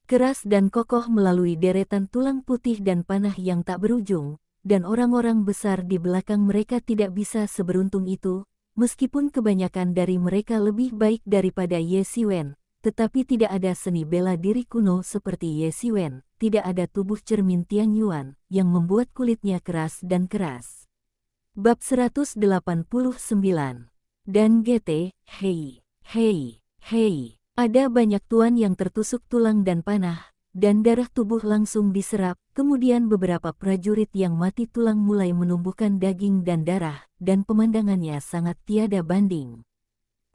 Keras dan kokoh melalui deretan tulang putih dan panah yang tak berujung, dan orang-orang besar di belakang mereka tidak bisa seberuntung itu, meskipun kebanyakan dari mereka lebih baik daripada Ye Xiwen. Tetapi tidak ada seni bela diri kuno seperti Ye Xiwen, tidak ada tubuh cermin Tianyuan yang membuat kulitnya keras dan keras. Bab 189. Dan GT, hei, hei, hei. Ada banyak tuan yang tertusuk tulang dan panah, dan darah tubuh langsung diserap, kemudian beberapa prajurit yang mati tulang mulai menumbuhkan daging dan darah, dan pemandangannya sangat tiada banding.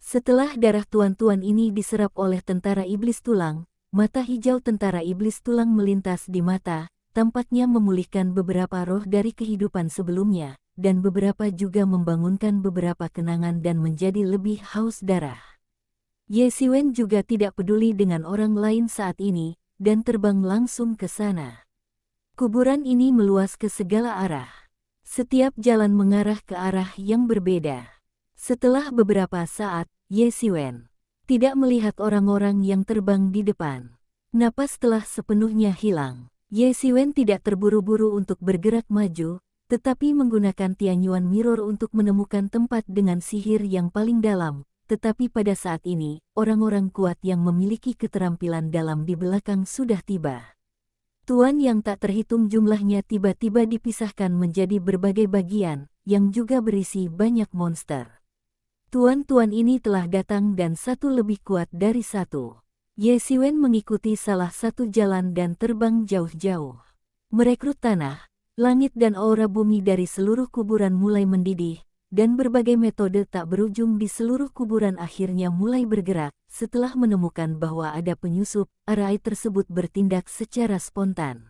Setelah darah tuan-tuan ini diserap oleh tentara iblis tulang, mata hijau tentara iblis tulang melintas di mata, tampaknya memulihkan beberapa roh dari kehidupan sebelumnya, dan beberapa juga membangunkan beberapa kenangan dan menjadi lebih haus darah. Ye Xiwen juga tidak peduli dengan orang lain saat ini, dan terbang langsung ke sana. Kuburan ini meluas ke segala arah. Setiap jalan mengarah ke arah yang berbeda. Setelah beberapa saat, Ye Xiwen tidak melihat orang-orang yang terbang di depan. Napas telah sepenuhnya hilang. Ye Xiwen tidak terburu-buru untuk bergerak maju, tetapi menggunakan Tianyuan Mirror untuk menemukan tempat dengan sihir yang paling dalam. Tetapi pada saat ini, orang-orang kuat yang memiliki keterampilan dalam di belakang sudah tiba. Tuan yang tak terhitung jumlahnya tiba-tiba dipisahkan menjadi berbagai bagian, yang juga berisi banyak monster. Tuan-tuan ini telah datang dan satu lebih kuat dari satu. Ye Xiwen mengikuti salah satu jalan dan terbang jauh-jauh. Merekrut tanah, langit dan aura bumi dari seluruh kuburan mulai mendidih, dan berbagai metode tak berujung di seluruh kuburan akhirnya mulai bergerak. Setelah menemukan bahwa ada penyusup, arai tersebut bertindak secara spontan.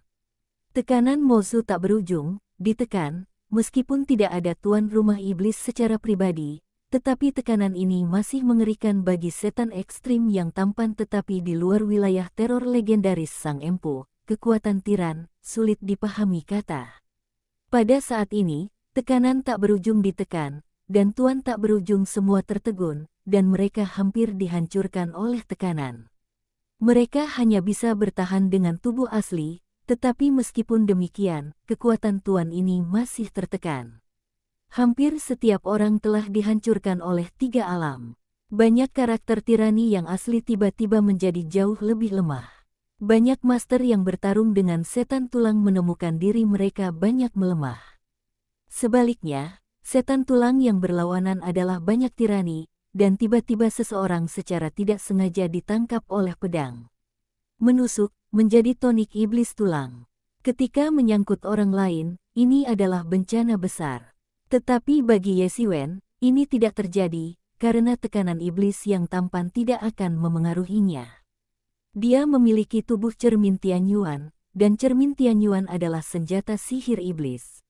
Tekanan Mozu tak berujung, ditekan, meskipun tidak ada tuan rumah iblis secara pribadi, tetapi tekanan ini masih mengerikan bagi setan ekstrim yang tampan tetapi di luar wilayah teror legendaris Sang Empu, kekuatan tiran, sulit dipahami kata. Pada saat ini, tekanan tak berujung ditekan, dan tuan tak berujung semua tertegun, dan mereka hampir dihancurkan oleh tekanan. Mereka hanya bisa bertahan dengan tubuh asli, tetapi meskipun demikian, kekuatan tuan ini masih tertekan. Hampir setiap orang telah dihancurkan oleh tiga alam. Banyak karakter tirani yang asli tiba-tiba menjadi jauh lebih lemah. Banyak master yang bertarung dengan setan tulang menemukan diri mereka banyak melemah. Sebaliknya, setan tulang yang berlawanan adalah banyak tirani, dan tiba-tiba seseorang secara tidak sengaja ditangkap oleh pedang. Menusuk, menjadi tonik iblis tulang. Ketika menyangkut orang lain, ini adalah bencana besar. Tetapi bagi Ye Xiwen, ini tidak terjadi, karena tekanan iblis yang tampan tidak akan memengaruhinya. Dia memiliki tubuh cermin Tianyuan, dan cermin Tianyuan adalah senjata sihir iblis.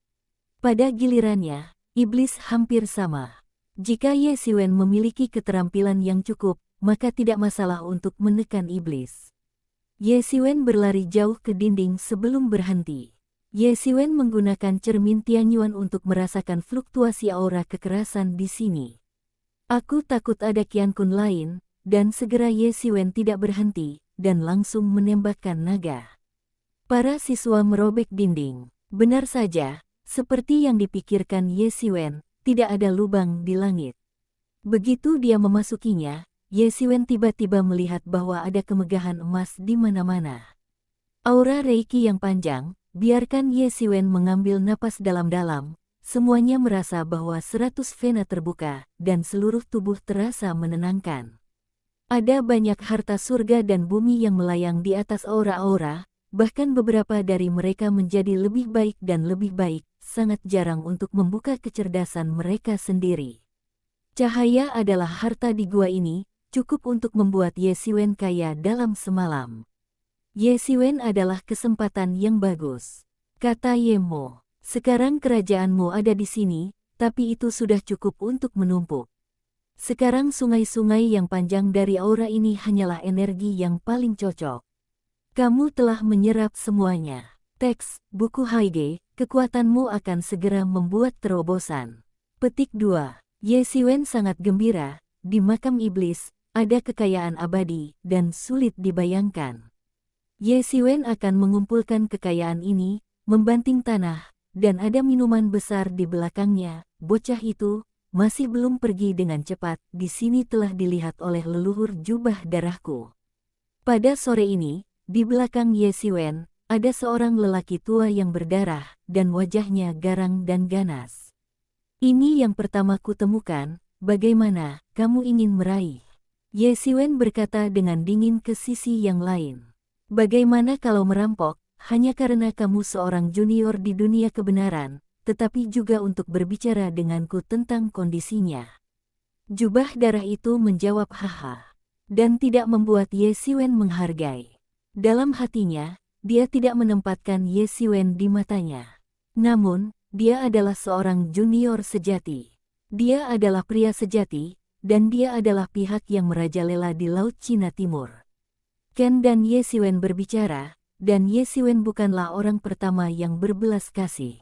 Pada gilirannya, iblis hampir sama. Jika Ye Xiwen memiliki keterampilan yang cukup, maka tidak masalah untuk menekan iblis. Ye Xiwen berlari jauh ke dinding sebelum berhenti. Ye Xiwen menggunakan cermin Tianyuan untuk merasakan fluktuasi aura kekerasan di sini. Aku takut ada Qian Kun lain, dan segera Ye Xiwen tidak berhenti, dan langsung menembakkan naga. Para siswa merobek dinding. Benar saja, seperti yang dipikirkan Ye Xiwen, tidak ada lubang di langit. Begitu dia memasukinya, Ye Xiwen tiba-tiba melihat bahwa ada kemegahan emas di mana-mana. Aura Reiki yang panjang. Biarkan Ye Xiwen mengambil napas dalam-dalam, semuanya merasa bahwa 100 vena terbuka, dan seluruh tubuh terasa menenangkan. Ada banyak harta surga dan bumi yang melayang di atas aura-aura, bahkan beberapa dari mereka menjadi lebih baik dan lebih baik, sangat jarang untuk membuka kecerdasan mereka sendiri. Cahaya adalah harta di gua ini, cukup untuk membuat Ye Xiwen kaya dalam semalam. Ye Xiwen adalah kesempatan yang bagus, kata Ye Mo. Sekarang kerajaanmu ada di sini, tapi itu sudah cukup untuk menumpuk. Sekarang sungai-sungai yang panjang dari aura ini hanyalah energi yang paling cocok. Kamu telah menyerap semuanya. Teks, buku Haige, kekuatanmu akan segera membuat terobosan. Petik 2. Ye Siwen sangat gembira, di makam iblis, ada kekayaan abadi, dan sulit dibayangkan. Ye Siwen akan mengumpulkan kekayaan ini, membanting tanah, dan ada minuman besar di belakangnya. Bocah itu masih belum pergi dengan cepat, di sini telah dilihat oleh leluhur jubah darahku. Pada sore ini, di belakang Ye Siwen, ada seorang lelaki tua yang berdarah, dan wajahnya garang dan ganas. Ini yang pertama kutemukan, bagaimana, kamu ingin meraih? Ye Siwen berkata dengan dingin ke sisi yang lain. Bagaimana kalau merampok, hanya karena kamu seorang junior di dunia kebenaran, tetapi juga untuk berbicara denganku tentang kondisinya. Jubah darah itu menjawab haha, dan tidak membuat Ye Siwen menghargai. Dalam hatinya, dia tidak menempatkan Ye Siwen di matanya. Namun, dia adalah seorang junior sejati. Dia adalah pria sejati, dan dia adalah pihak yang merajalela di Laut Cina Timur. Ken dan Ye Siwen berbicara, dan Ye Siwen bukanlah orang pertama yang berbelas kasih.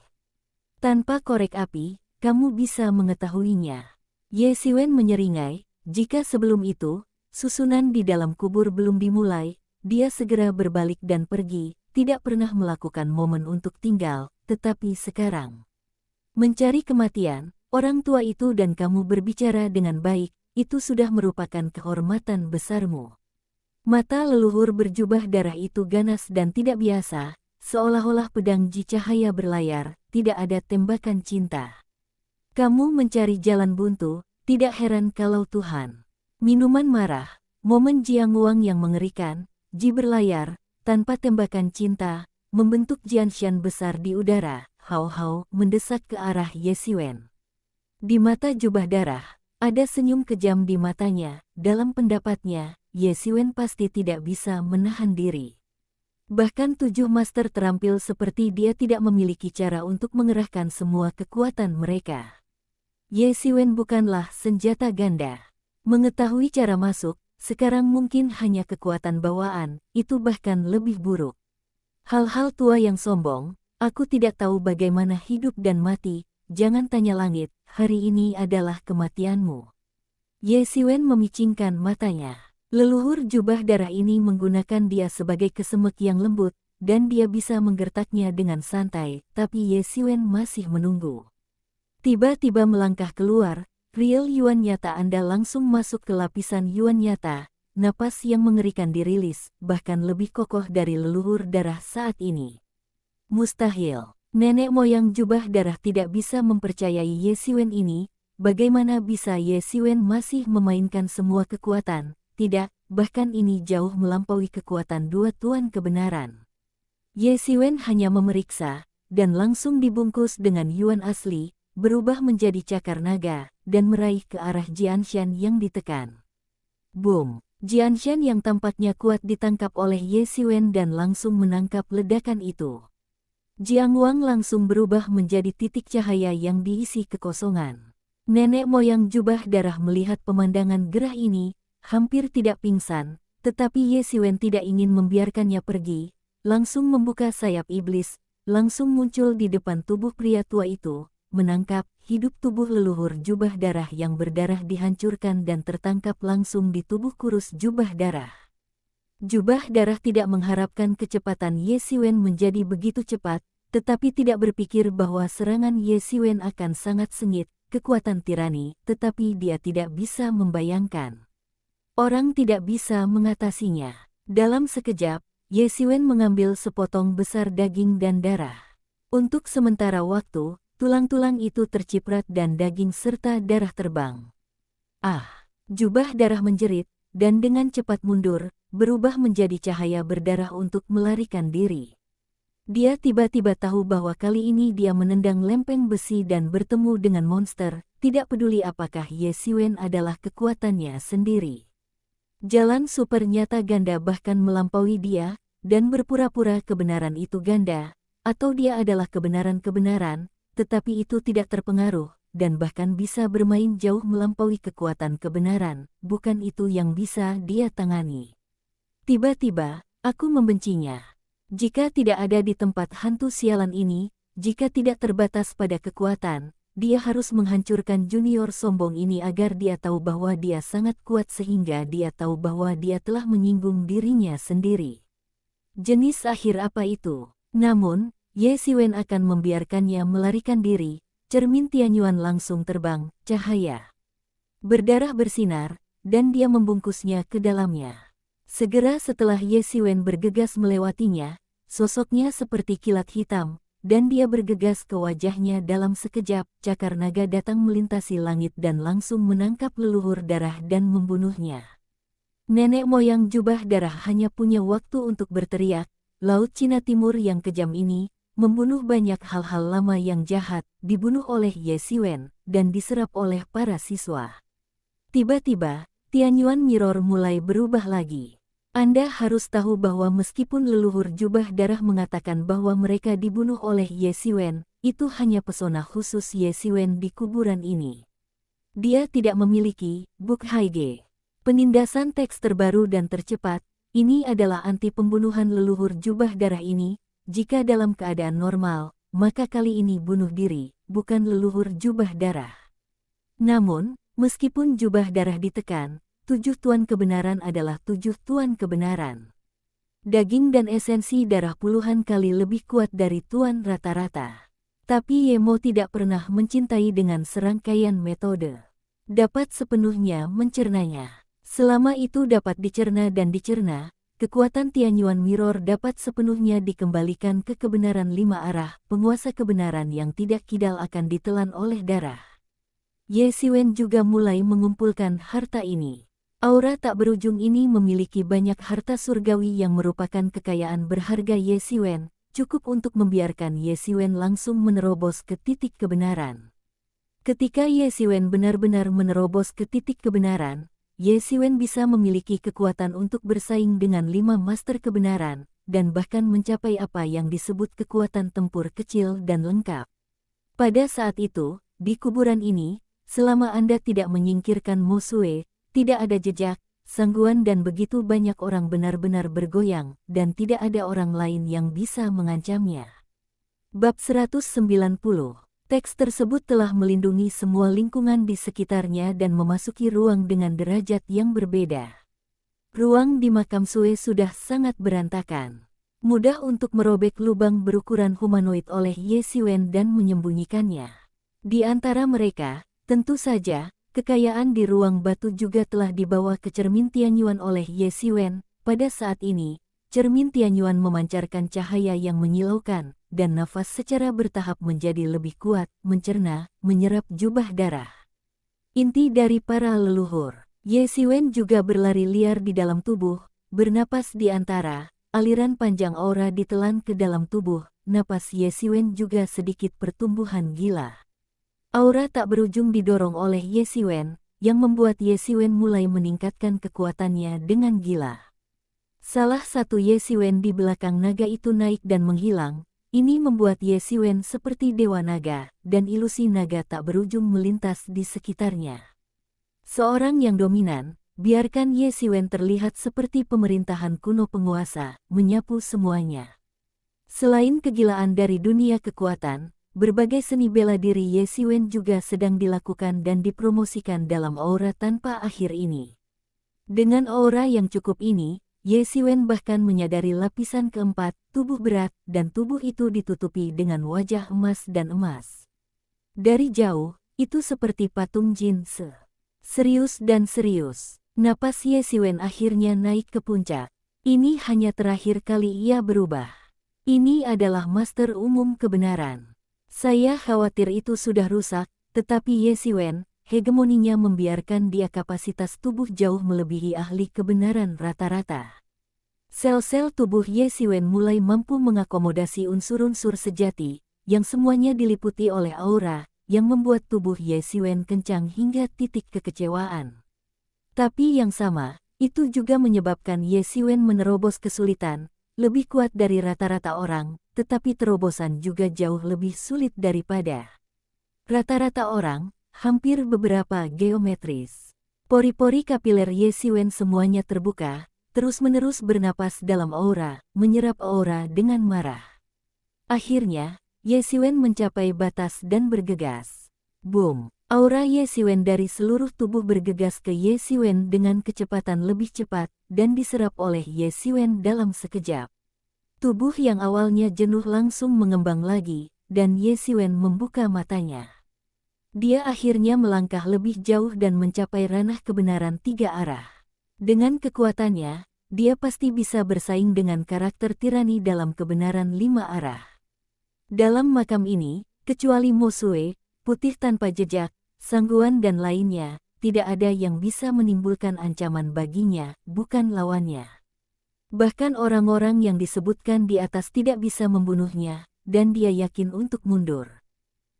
Tanpa korek api, kamu bisa mengetahuinya. Ye Siwen menyeringai, jika sebelum itu, susunan di dalam kubur belum dimulai, dia segera berbalik dan pergi, tidak pernah melakukan momen untuk tinggal, tetapi sekarang. Mencari kematian, orang tua itu dan kamu berbicara dengan baik, itu sudah merupakan kehormatan besarmu. Mata leluhur berjubah darah itu ganas dan tidak biasa, seolah-olah pedang ji cahaya berlayar, tidak ada tembakan cinta. Kamu mencari jalan buntu, tidak heran kalau Tuhan. Minuman marah, momen Jiang Wang yang mengerikan, ji berlayar, tanpa tembakan cinta, membentuk Jianshan besar di udara, hau-hau mendesak ke arah Ye Siwen. Di mata jubah darah, ada senyum kejam di matanya, dalam pendapatnya, Ye Siwen pasti tidak bisa menahan diri. Bahkan 7 master terampil seperti dia tidak memiliki cara untuk mengerahkan semua kekuatan mereka. Ye Siwen bukanlah senjata ganda. Mengetahui cara masuk, sekarang mungkin hanya kekuatan bawaan, itu bahkan lebih buruk. Hal-hal tua yang sombong, aku tidak tahu bagaimana hidup dan mati, jangan tanya langit, hari ini adalah kematianmu. Ye Siwen memicingkan matanya. Leluhur jubah darah ini menggunakan dia sebagai kesemek yang lembut, dan dia bisa menggertaknya dengan santai, tapi Ye Siwen masih menunggu. Tiba-tiba melangkah keluar, riel Yuan nyata Anda langsung masuk ke lapisan Yuan nyata, napas yang mengerikan dirilis, bahkan lebih kokoh dari leluhur darah saat ini. Mustahil, nenek moyang jubah darah tidak bisa mempercayai Ye Siwen ini, bagaimana bisa Ye Siwen masih memainkan semua kekuatan. Tidak, bahkan ini jauh melampaui kekuatan dua tuan kebenaran. Ye Siwen hanya memeriksa, dan langsung dibungkus dengan Yuan asli, berubah menjadi cakar naga, dan meraih ke arah Jianshan yang ditekan. Boom! Jianshan yang tampaknya kuat ditangkap oleh Ye Siwen dan langsung menangkap ledakan itu. Jiang Wang langsung berubah menjadi titik cahaya yang diisi kekosongan. Nenek moyang jubah darah melihat pemandangan gerah ini, hampir tidak pingsan, tetapi Ye Siwen tidak ingin membiarkannya pergi, langsung membuka sayap iblis, langsung muncul di depan tubuh pria tua itu, menangkap, hidup tubuh leluhur jubah darah yang berdarah dihancurkan dan tertangkap langsung di tubuh kurus jubah darah. Jubah darah tidak mengharapkan kecepatan Ye Siwen menjadi begitu cepat, tetapi tidak berpikir bahwa serangan Ye Siwen akan sangat sengit, kekuatan tirani, tetapi dia tidak bisa membayangkan. Orang tidak bisa mengatasinya. Dalam sekejap, Ye Siwen mengambil sepotong besar daging dan darah. Untuk sementara waktu, tulang-tulang itu terciprat dan daging serta darah terbang. Ah! Jubah darah menjerit, dan dengan cepat mundur, berubah menjadi cahaya berdarah untuk melarikan diri. Dia tiba-tiba tahu bahwa kali ini dia menendang lempeng besi dan bertemu dengan monster, tidak peduli apakah Ye Siwen adalah kekuatannya sendiri. Jalan super nyata ganda bahkan melampaui dia, dan berpura-pura kebenaran itu ganda, atau dia adalah kebenaran-kebenaran, tetapi itu tidak terpengaruh, dan bahkan bisa bermain jauh melampaui kekuatan kebenaran, bukan itu yang bisa dia tangani. Tiba-tiba, aku membencinya. Jika tidak ada di tempat hantu sialan ini, jika tidak terbatas pada kekuatan, dia harus menghancurkan junior sombong ini agar dia tahu bahwa dia sangat kuat sehingga dia tahu bahwa dia telah menyinggung dirinya sendiri. Jenis akhir apa itu? Namun, Ye Xiwen akan membiarkannya melarikan diri. Cermin Tianyuan langsung terbang, cahaya berdarah bersinar, dan dia membungkusnya ke dalamnya. Segera setelah Ye Xiwen bergegas melewatinya, sosoknya seperti kilat hitam, dan dia bergegas ke wajahnya dalam sekejap. Cakar naga datang melintasi langit dan langsung menangkap leluhur darah dan membunuhnya. Nenek moyang jubah darah hanya punya waktu untuk berteriak, Laut Cina Timur yang kejam ini, membunuh banyak hal-hal lama yang jahat, dibunuh oleh Ye Xiwen, dan diserap oleh para siswa. Tiba-tiba, Tianyuan Mirror mulai berubah lagi. Anda harus tahu bahwa meskipun leluhur jubah darah mengatakan bahwa mereka dibunuh oleh Ye Xiwen, itu hanya pesona khusus Ye Xiwen di kuburan ini. Dia tidak memiliki Buk Haige. Penindasan teks terbaru dan tercepat, ini adalah anti pembunuhan leluhur jubah darah ini. Jika dalam keadaan normal, maka kali ini bunuh diri, bukan leluhur jubah darah. Namun, meskipun jubah darah ditekan, 7 tuan kebenaran adalah 7 tuan kebenaran. Daging dan esensi darah puluhan kali lebih kuat dari tuan rata-rata. Tapi Yemo tidak pernah mencintai dengan serangkaian metode. Dapat sepenuhnya mencernanya. Selama itu dapat dicerna dan dicerna, kekuatan Tianyuan Mirror dapat sepenuhnya dikembalikan ke kebenaran 5 arah, penguasa kebenaran yang tidak kidal akan ditelan oleh darah. Ye Xiwen juga mulai mengumpulkan harta ini. Aura tak berujung ini memiliki banyak harta surgawi yang merupakan kekayaan berharga Ye Xiwen, cukup untuk membiarkan Ye Xiwen langsung menerobos ke titik kebenaran. Ketika Ye Xiwen benar-benar menerobos ke titik kebenaran, Ye Xiwen bisa memiliki kekuatan untuk bersaing dengan 5 master kebenaran, dan bahkan mencapai apa yang disebut kekuatan tempur kecil dan lengkap. Pada saat itu, di kuburan ini, selama Anda tidak menyingkirkan Mo Xue, tidak ada jejak, sangguan dan begitu banyak orang benar-benar bergoyang, dan tidak ada orang lain yang bisa mengancamnya. Bab 190. Teks tersebut telah melindungi semua lingkungan di sekitarnya dan memasuki ruang dengan derajat yang berbeda. Ruang di makam Xue sudah sangat berantakan. Mudah untuk merobek lubang berukuran humanoid oleh Ye Xiwen dan menyembunyikannya. Di antara mereka, tentu saja, kekayaan di ruang batu juga telah dibawa ke cermin Tianyuan oleh Ye Xiwen. Pada saat ini, cermin Tianyuan memancarkan cahaya yang menyilaukan, dan nafas secara bertahap menjadi lebih kuat, mencerna, menyerap jubah darah. Inti dari para leluhur. Ye Xiwen juga berlari liar di dalam tubuh, bernapas di antara, aliran panjang aura ditelan ke dalam tubuh, napas Ye Xiwen juga sedikit pertumbuhan gila. Aura tak berujung didorong oleh Ye Xiwen, yang membuat Ye Xiwen mulai meningkatkan kekuatannya dengan gila. Salah satu Ye Xiwen di belakang naga itu naik dan menghilang, ini membuat Ye Xiwen seperti dewa naga, dan ilusi naga tak berujung melintas di sekitarnya. Seorang yang dominan, biarkan Ye Xiwen terlihat seperti pemerintahan kuno penguasa, menyapu semuanya. Selain kegilaan dari dunia kekuatan, berbagai seni bela diri Ye Xiwen juga sedang dilakukan dan dipromosikan dalam aura tanpa akhir ini. Dengan aura yang cukup ini, Ye Xiwen bahkan menyadari lapisan keempat, tubuh berat, dan tubuh itu ditutupi dengan wajah emas dan emas. Dari jauh, itu seperti patung Jin Se. Serius dan serius, napas Ye Xiwen akhirnya naik ke puncak. Ini hanya terakhir kali ia berubah. Ini adalah master umum kebenaran. Saya khawatir itu sudah rusak, tetapi Ye Xiwen, hegemoninya membiarkan dia kapasitas tubuh jauh melebihi ahli kebenaran rata-rata. Sel-sel tubuh Ye Xiwen mulai mampu mengakomodasi unsur-unsur sejati, yang semuanya diliputi oleh aura, yang membuat tubuh Ye Xiwen kencang hingga titik kekecewaan. Tapi yang sama, itu juga menyebabkan Ye Xiwen menerobos kesulitan, lebih kuat dari rata-rata orang, tetapi terobosan juga jauh lebih sulit daripada rata-rata orang, hampir beberapa geometris. Pori-pori kapiler Ye Xiwen semuanya terbuka, terus-menerus bernapas dalam aura, menyerap aura dengan marah. Akhirnya, Ye Xiwen mencapai batas dan bergegas. Boom! Aura Ye Xiwen dari seluruh tubuh bergegas ke Ye Xiwen dengan kecepatan lebih cepat dan diserap oleh Ye Xiwen dalam sekejap. Tubuh yang awalnya jenuh langsung mengembang lagi, dan Ye Xiwen membuka matanya. Dia akhirnya melangkah lebih jauh dan mencapai ranah kebenaran 3 arah. Dengan kekuatannya, dia pasti bisa bersaing dengan karakter tirani dalam kebenaran 5 arah. Dalam makam ini, kecuali Mo Xue, putih tanpa jejak, Sangguan dan lainnya, tidak ada yang bisa menimbulkan ancaman baginya, bukan lawannya. Bahkan orang-orang yang disebutkan di atas tidak bisa membunuhnya, dan dia yakin untuk mundur.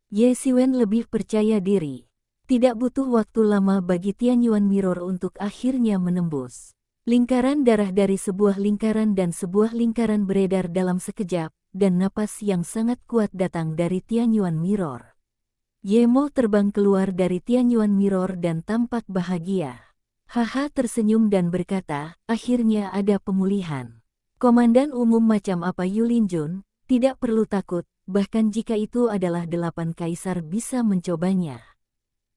Ye Xiwen lebih percaya diri. Tidak butuh waktu lama bagi Tianyuan Mirror untuk akhirnya menembus lingkaran darah dari sebuah lingkaran dan sebuah lingkaran beredar dalam sekejap, dan napas yang sangat kuat datang dari Tianyuan Mirror. Ye Mo terbang keluar dari Tianyuan Mirror dan tampak bahagia. Haha tersenyum dan berkata, akhirnya ada pemulihan. Komandan umum macam apa Yulin Jun, tidak perlu takut, bahkan jika itu adalah 8 kaisar bisa mencobanya.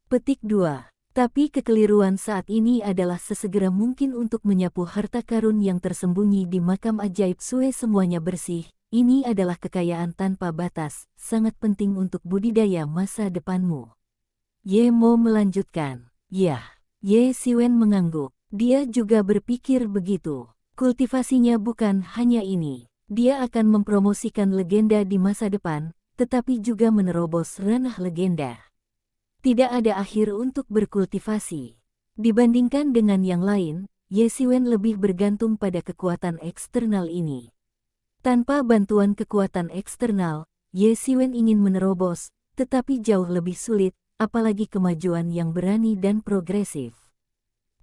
Petik 2. Tapi kekeliruan saat ini adalah sesegera mungkin untuk menyapu harta karun yang tersembunyi di makam ajaib Sue semuanya bersih. Ini adalah kekayaan tanpa batas, sangat penting untuk budidaya masa depanmu. Ye Mo melanjutkan. Ya, Ye Xiwen mengangguk. Dia juga berpikir begitu. Kultivasinya bukan hanya ini. Dia akan mempromosikan legenda di masa depan, tetapi juga menerobos ranah legenda. Tidak ada akhir untuk berkultivasi. Dibandingkan dengan yang lain, Ye Xiwen lebih bergantung pada kekuatan eksternal ini. Tanpa bantuan kekuatan eksternal, Ye Xiwen ingin menerobos, tetapi jauh lebih sulit, apalagi kemajuan yang berani dan progresif.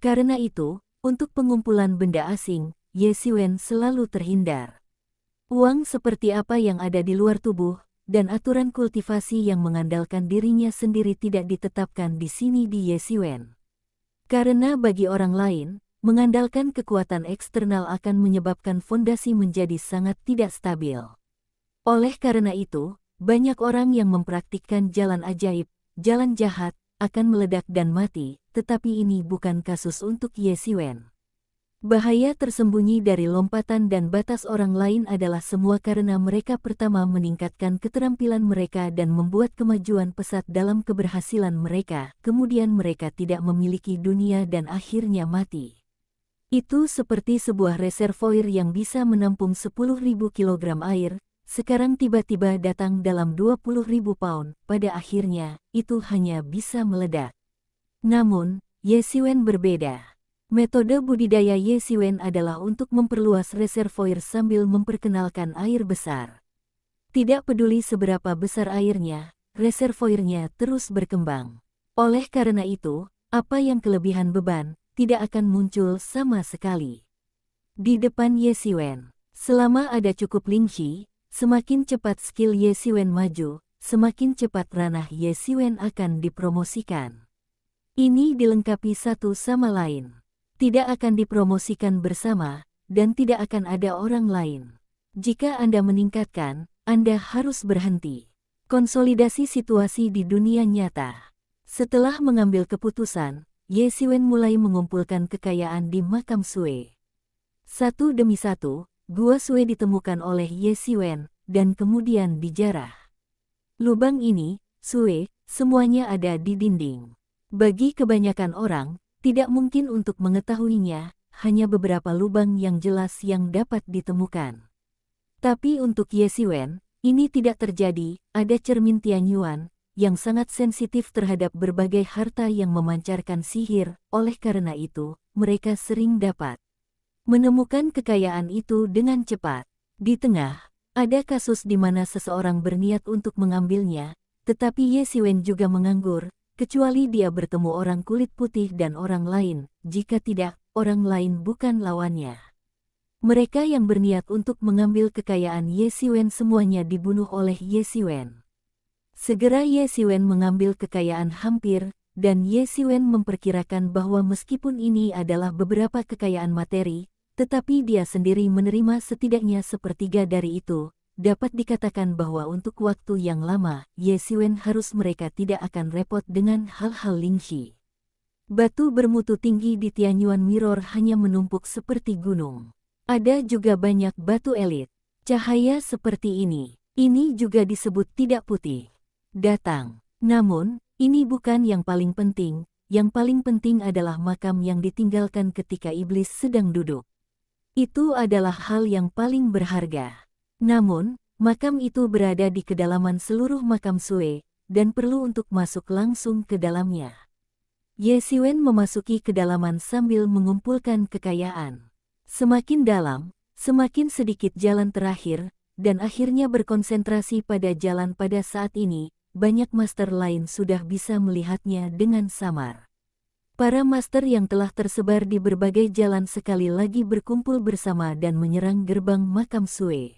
Karena itu, untuk pengumpulan benda asing, Ye Xiwen selalu terhindar. Uang seperti apa yang ada di luar tubuh, dan aturan kultivasi yang mengandalkan dirinya sendiri tidak ditetapkan di sini di Ye Xiwen. Karena bagi orang lain, mengandalkan kekuatan eksternal akan menyebabkan fondasi menjadi sangat tidak stabil. Oleh karena itu, banyak orang yang mempraktikkan jalan ajaib, jalan jahat, akan meledak dan mati, tetapi ini bukan kasus untuk Ye Xiwen. Bahaya tersembunyi dari lompatan dan batas orang lain adalah semua karena mereka pertama meningkatkan keterampilan mereka dan membuat kemajuan pesat dalam keberhasilan mereka, kemudian mereka tidak memiliki dunia dan akhirnya mati. Itu seperti sebuah reservoir yang bisa menampung 10.000 kg air, sekarang tiba-tiba datang dalam 20.000 pound, pada akhirnya, itu hanya bisa meledak. Namun, Ye Xiwen berbeda. Metode budidaya Ye Xiwen adalah untuk memperluas reservoir sambil memperkenalkan air besar. Tidak peduli seberapa besar airnya, reservoirnya terus berkembang. Oleh karena itu, apa yang kelebihan beban, tidak akan muncul sama sekali. Di depan Ye Xiwen, selama ada cukup Lingxi, semakin cepat skill Ye Xiwen maju, semakin cepat ranah Ye Xiwen akan dipromosikan. Ini dilengkapi satu sama lain. Tidak akan dipromosikan bersama, dan tidak akan ada orang lain. Jika Anda meningkatkan, Anda harus berhenti. Konsolidasi situasi di dunia nyata. Setelah mengambil keputusan, Ye Xiwen mulai mengumpulkan kekayaan di makam Sue. Satu demi satu, gua Sue ditemukan oleh Ye Xiwen, dan kemudian dijarah. Lubang ini, Sue, semuanya ada di dinding. Bagi kebanyakan orang, tidak mungkin untuk mengetahuinya, hanya beberapa lubang yang jelas yang dapat ditemukan. Tapi untuk Ye Xiwen, ini tidak terjadi, ada cermin Tianyuan, yang sangat sensitif terhadap berbagai harta yang memancarkan sihir, oleh karena itu, mereka sering dapat menemukan kekayaan itu dengan cepat. Di tengah, ada kasus di mana seseorang berniat untuk mengambilnya, tetapi Ye Xiwen juga menganggur, kecuali dia bertemu orang kulit putih dan orang lain, jika tidak, orang lain bukan lawannya. Mereka yang berniat untuk mengambil kekayaan Ye Xiwen semuanya dibunuh oleh Ye Xiwen. Segera Ye Xiwen mengambil kekayaan hampir, dan Ye Xiwen memperkirakan bahwa meskipun ini adalah beberapa kekayaan materi, tetapi dia sendiri menerima setidaknya sepertiga dari itu. Dapat dikatakan bahwa untuk waktu yang lama, Ye Xiwen harus mereka tidak akan repot dengan hal-hal Lingxi. Batu bermutu tinggi di Tianyuan Mirror hanya menumpuk seperti gunung. Ada juga banyak batu elit. Cahaya seperti ini juga disebut tidak putih. Datang. Namun, ini bukan yang paling penting. Yang paling penting adalah makam yang ditinggalkan ketika iblis sedang duduk. Itu adalah hal yang paling berharga. Namun, makam itu berada di kedalaman seluruh makam Sue, dan perlu untuk masuk langsung ke dalamnya. Ye Xiwen memasuki kedalaman sambil mengumpulkan kekayaan. Semakin dalam, semakin sedikit jalan terakhir, dan akhirnya berkonsentrasi pada jalan pada saat ini, banyak master lain sudah bisa melihatnya dengan samar. Para master yang telah tersebar di berbagai jalan sekali lagi berkumpul bersama dan menyerang gerbang makam Sue.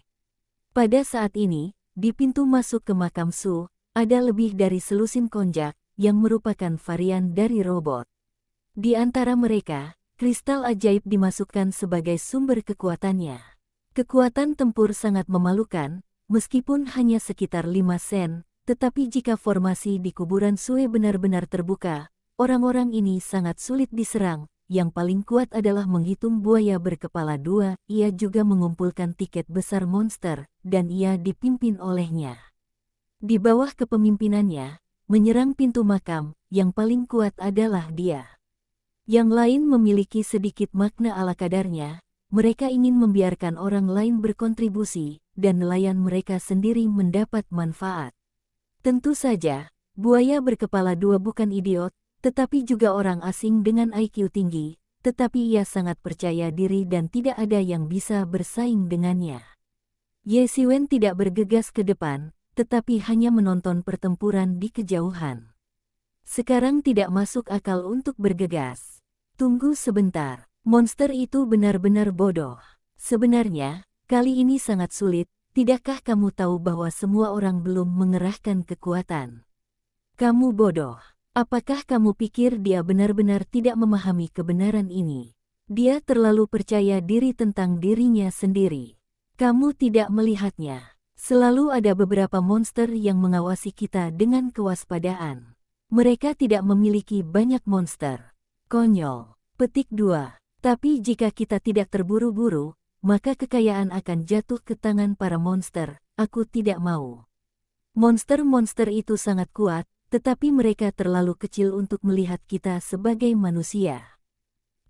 Pada saat ini, di pintu masuk ke makam Su, ada lebih dari selusin konjak, yang merupakan varian dari robot. Di antara mereka, kristal ajaib dimasukkan sebagai sumber kekuatannya. Kekuatan tempur sangat memalukan, meskipun hanya sekitar 5 sen, tetapi jika formasi di kuburan Sue benar-benar terbuka, orang-orang ini sangat sulit diserang. Yang paling kuat adalah menghitung buaya berkepala 2, ia juga mengumpulkan tiket besar monster, dan ia dipimpin olehnya. Di bawah kepemimpinannya, menyerang pintu makam, yang paling kuat adalah dia. Yang lain memiliki sedikit makna ala kadarnya, mereka ingin membiarkan orang lain berkontribusi, dan nelayan mereka sendiri mendapat manfaat. Tentu saja, buaya berkepala 2 bukan idiot, tetapi juga orang asing dengan IQ tinggi, tetapi ia sangat percaya diri dan tidak ada yang bisa bersaing dengannya. Ye Xiwen tidak bergegas ke depan, tetapi hanya menonton pertempuran di kejauhan. Sekarang tidak masuk akal untuk bergegas. Tunggu sebentar, monster itu benar-benar bodoh. Sebenarnya, kali ini sangat sulit, tidakkah kamu tahu bahwa semua orang belum mengerahkan kekuatan? Kamu bodoh. Apakah kamu pikir dia benar-benar tidak memahami kebenaran ini? Dia terlalu percaya diri tentang dirinya sendiri. Kamu tidak melihatnya. Selalu ada beberapa monster yang mengawasi kita dengan kewaspadaan. Mereka tidak memiliki banyak monster. Konyol. Petik 2. Tapi jika kita tidak terburu-buru, maka kekayaan akan jatuh ke tangan para monster. Aku tidak mau. Monster-monster itu sangat kuat, tetapi mereka terlalu kecil untuk melihat kita sebagai manusia.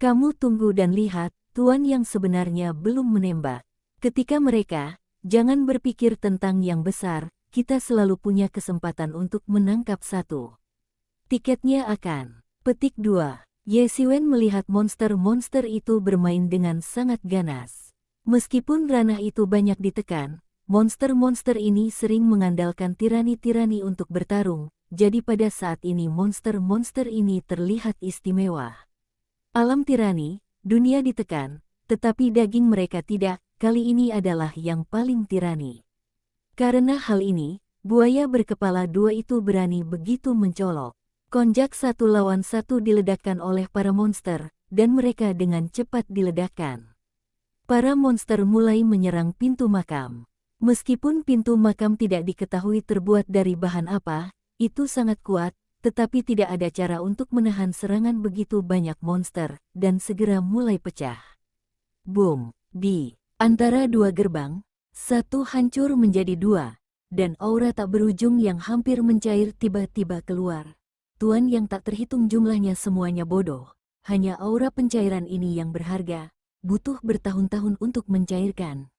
Kamu tunggu dan lihat, tuan yang sebenarnya belum menembak. Ketika mereka, jangan berpikir tentang yang besar, kita selalu punya kesempatan untuk menangkap satu. Tiketnya akan. Petik 2. Ye Xiwen melihat monster-monster itu bermain dengan sangat ganas. Meskipun ranah itu banyak ditekan, monster-monster ini sering mengandalkan tirani-tirani untuk bertarung, jadi pada saat ini monster-monster ini terlihat istimewa. Alam tirani, dunia ditekan, tetapi daging mereka tidak, kali ini adalah yang paling tirani. Karena hal ini, buaya berkepala 2 itu berani begitu mencolok. Konjak 1 lawan 1 diledakkan oleh para monster, dan mereka dengan cepat diledakkan. Para monster mulai menyerang pintu makam. Meskipun pintu makam tidak diketahui terbuat dari bahan apa, itu sangat kuat, tetapi tidak ada cara untuk menahan serangan begitu banyak monster, dan segera mulai pecah. Boom! Di antara 2 gerbang, satu hancur menjadi 2, dan aura tak berujung yang hampir mencair tiba-tiba keluar. Tuan yang tak terhitung jumlahnya semuanya bodoh, hanya aura pencairan ini yang berharga, butuh bertahun-tahun untuk mencairkan.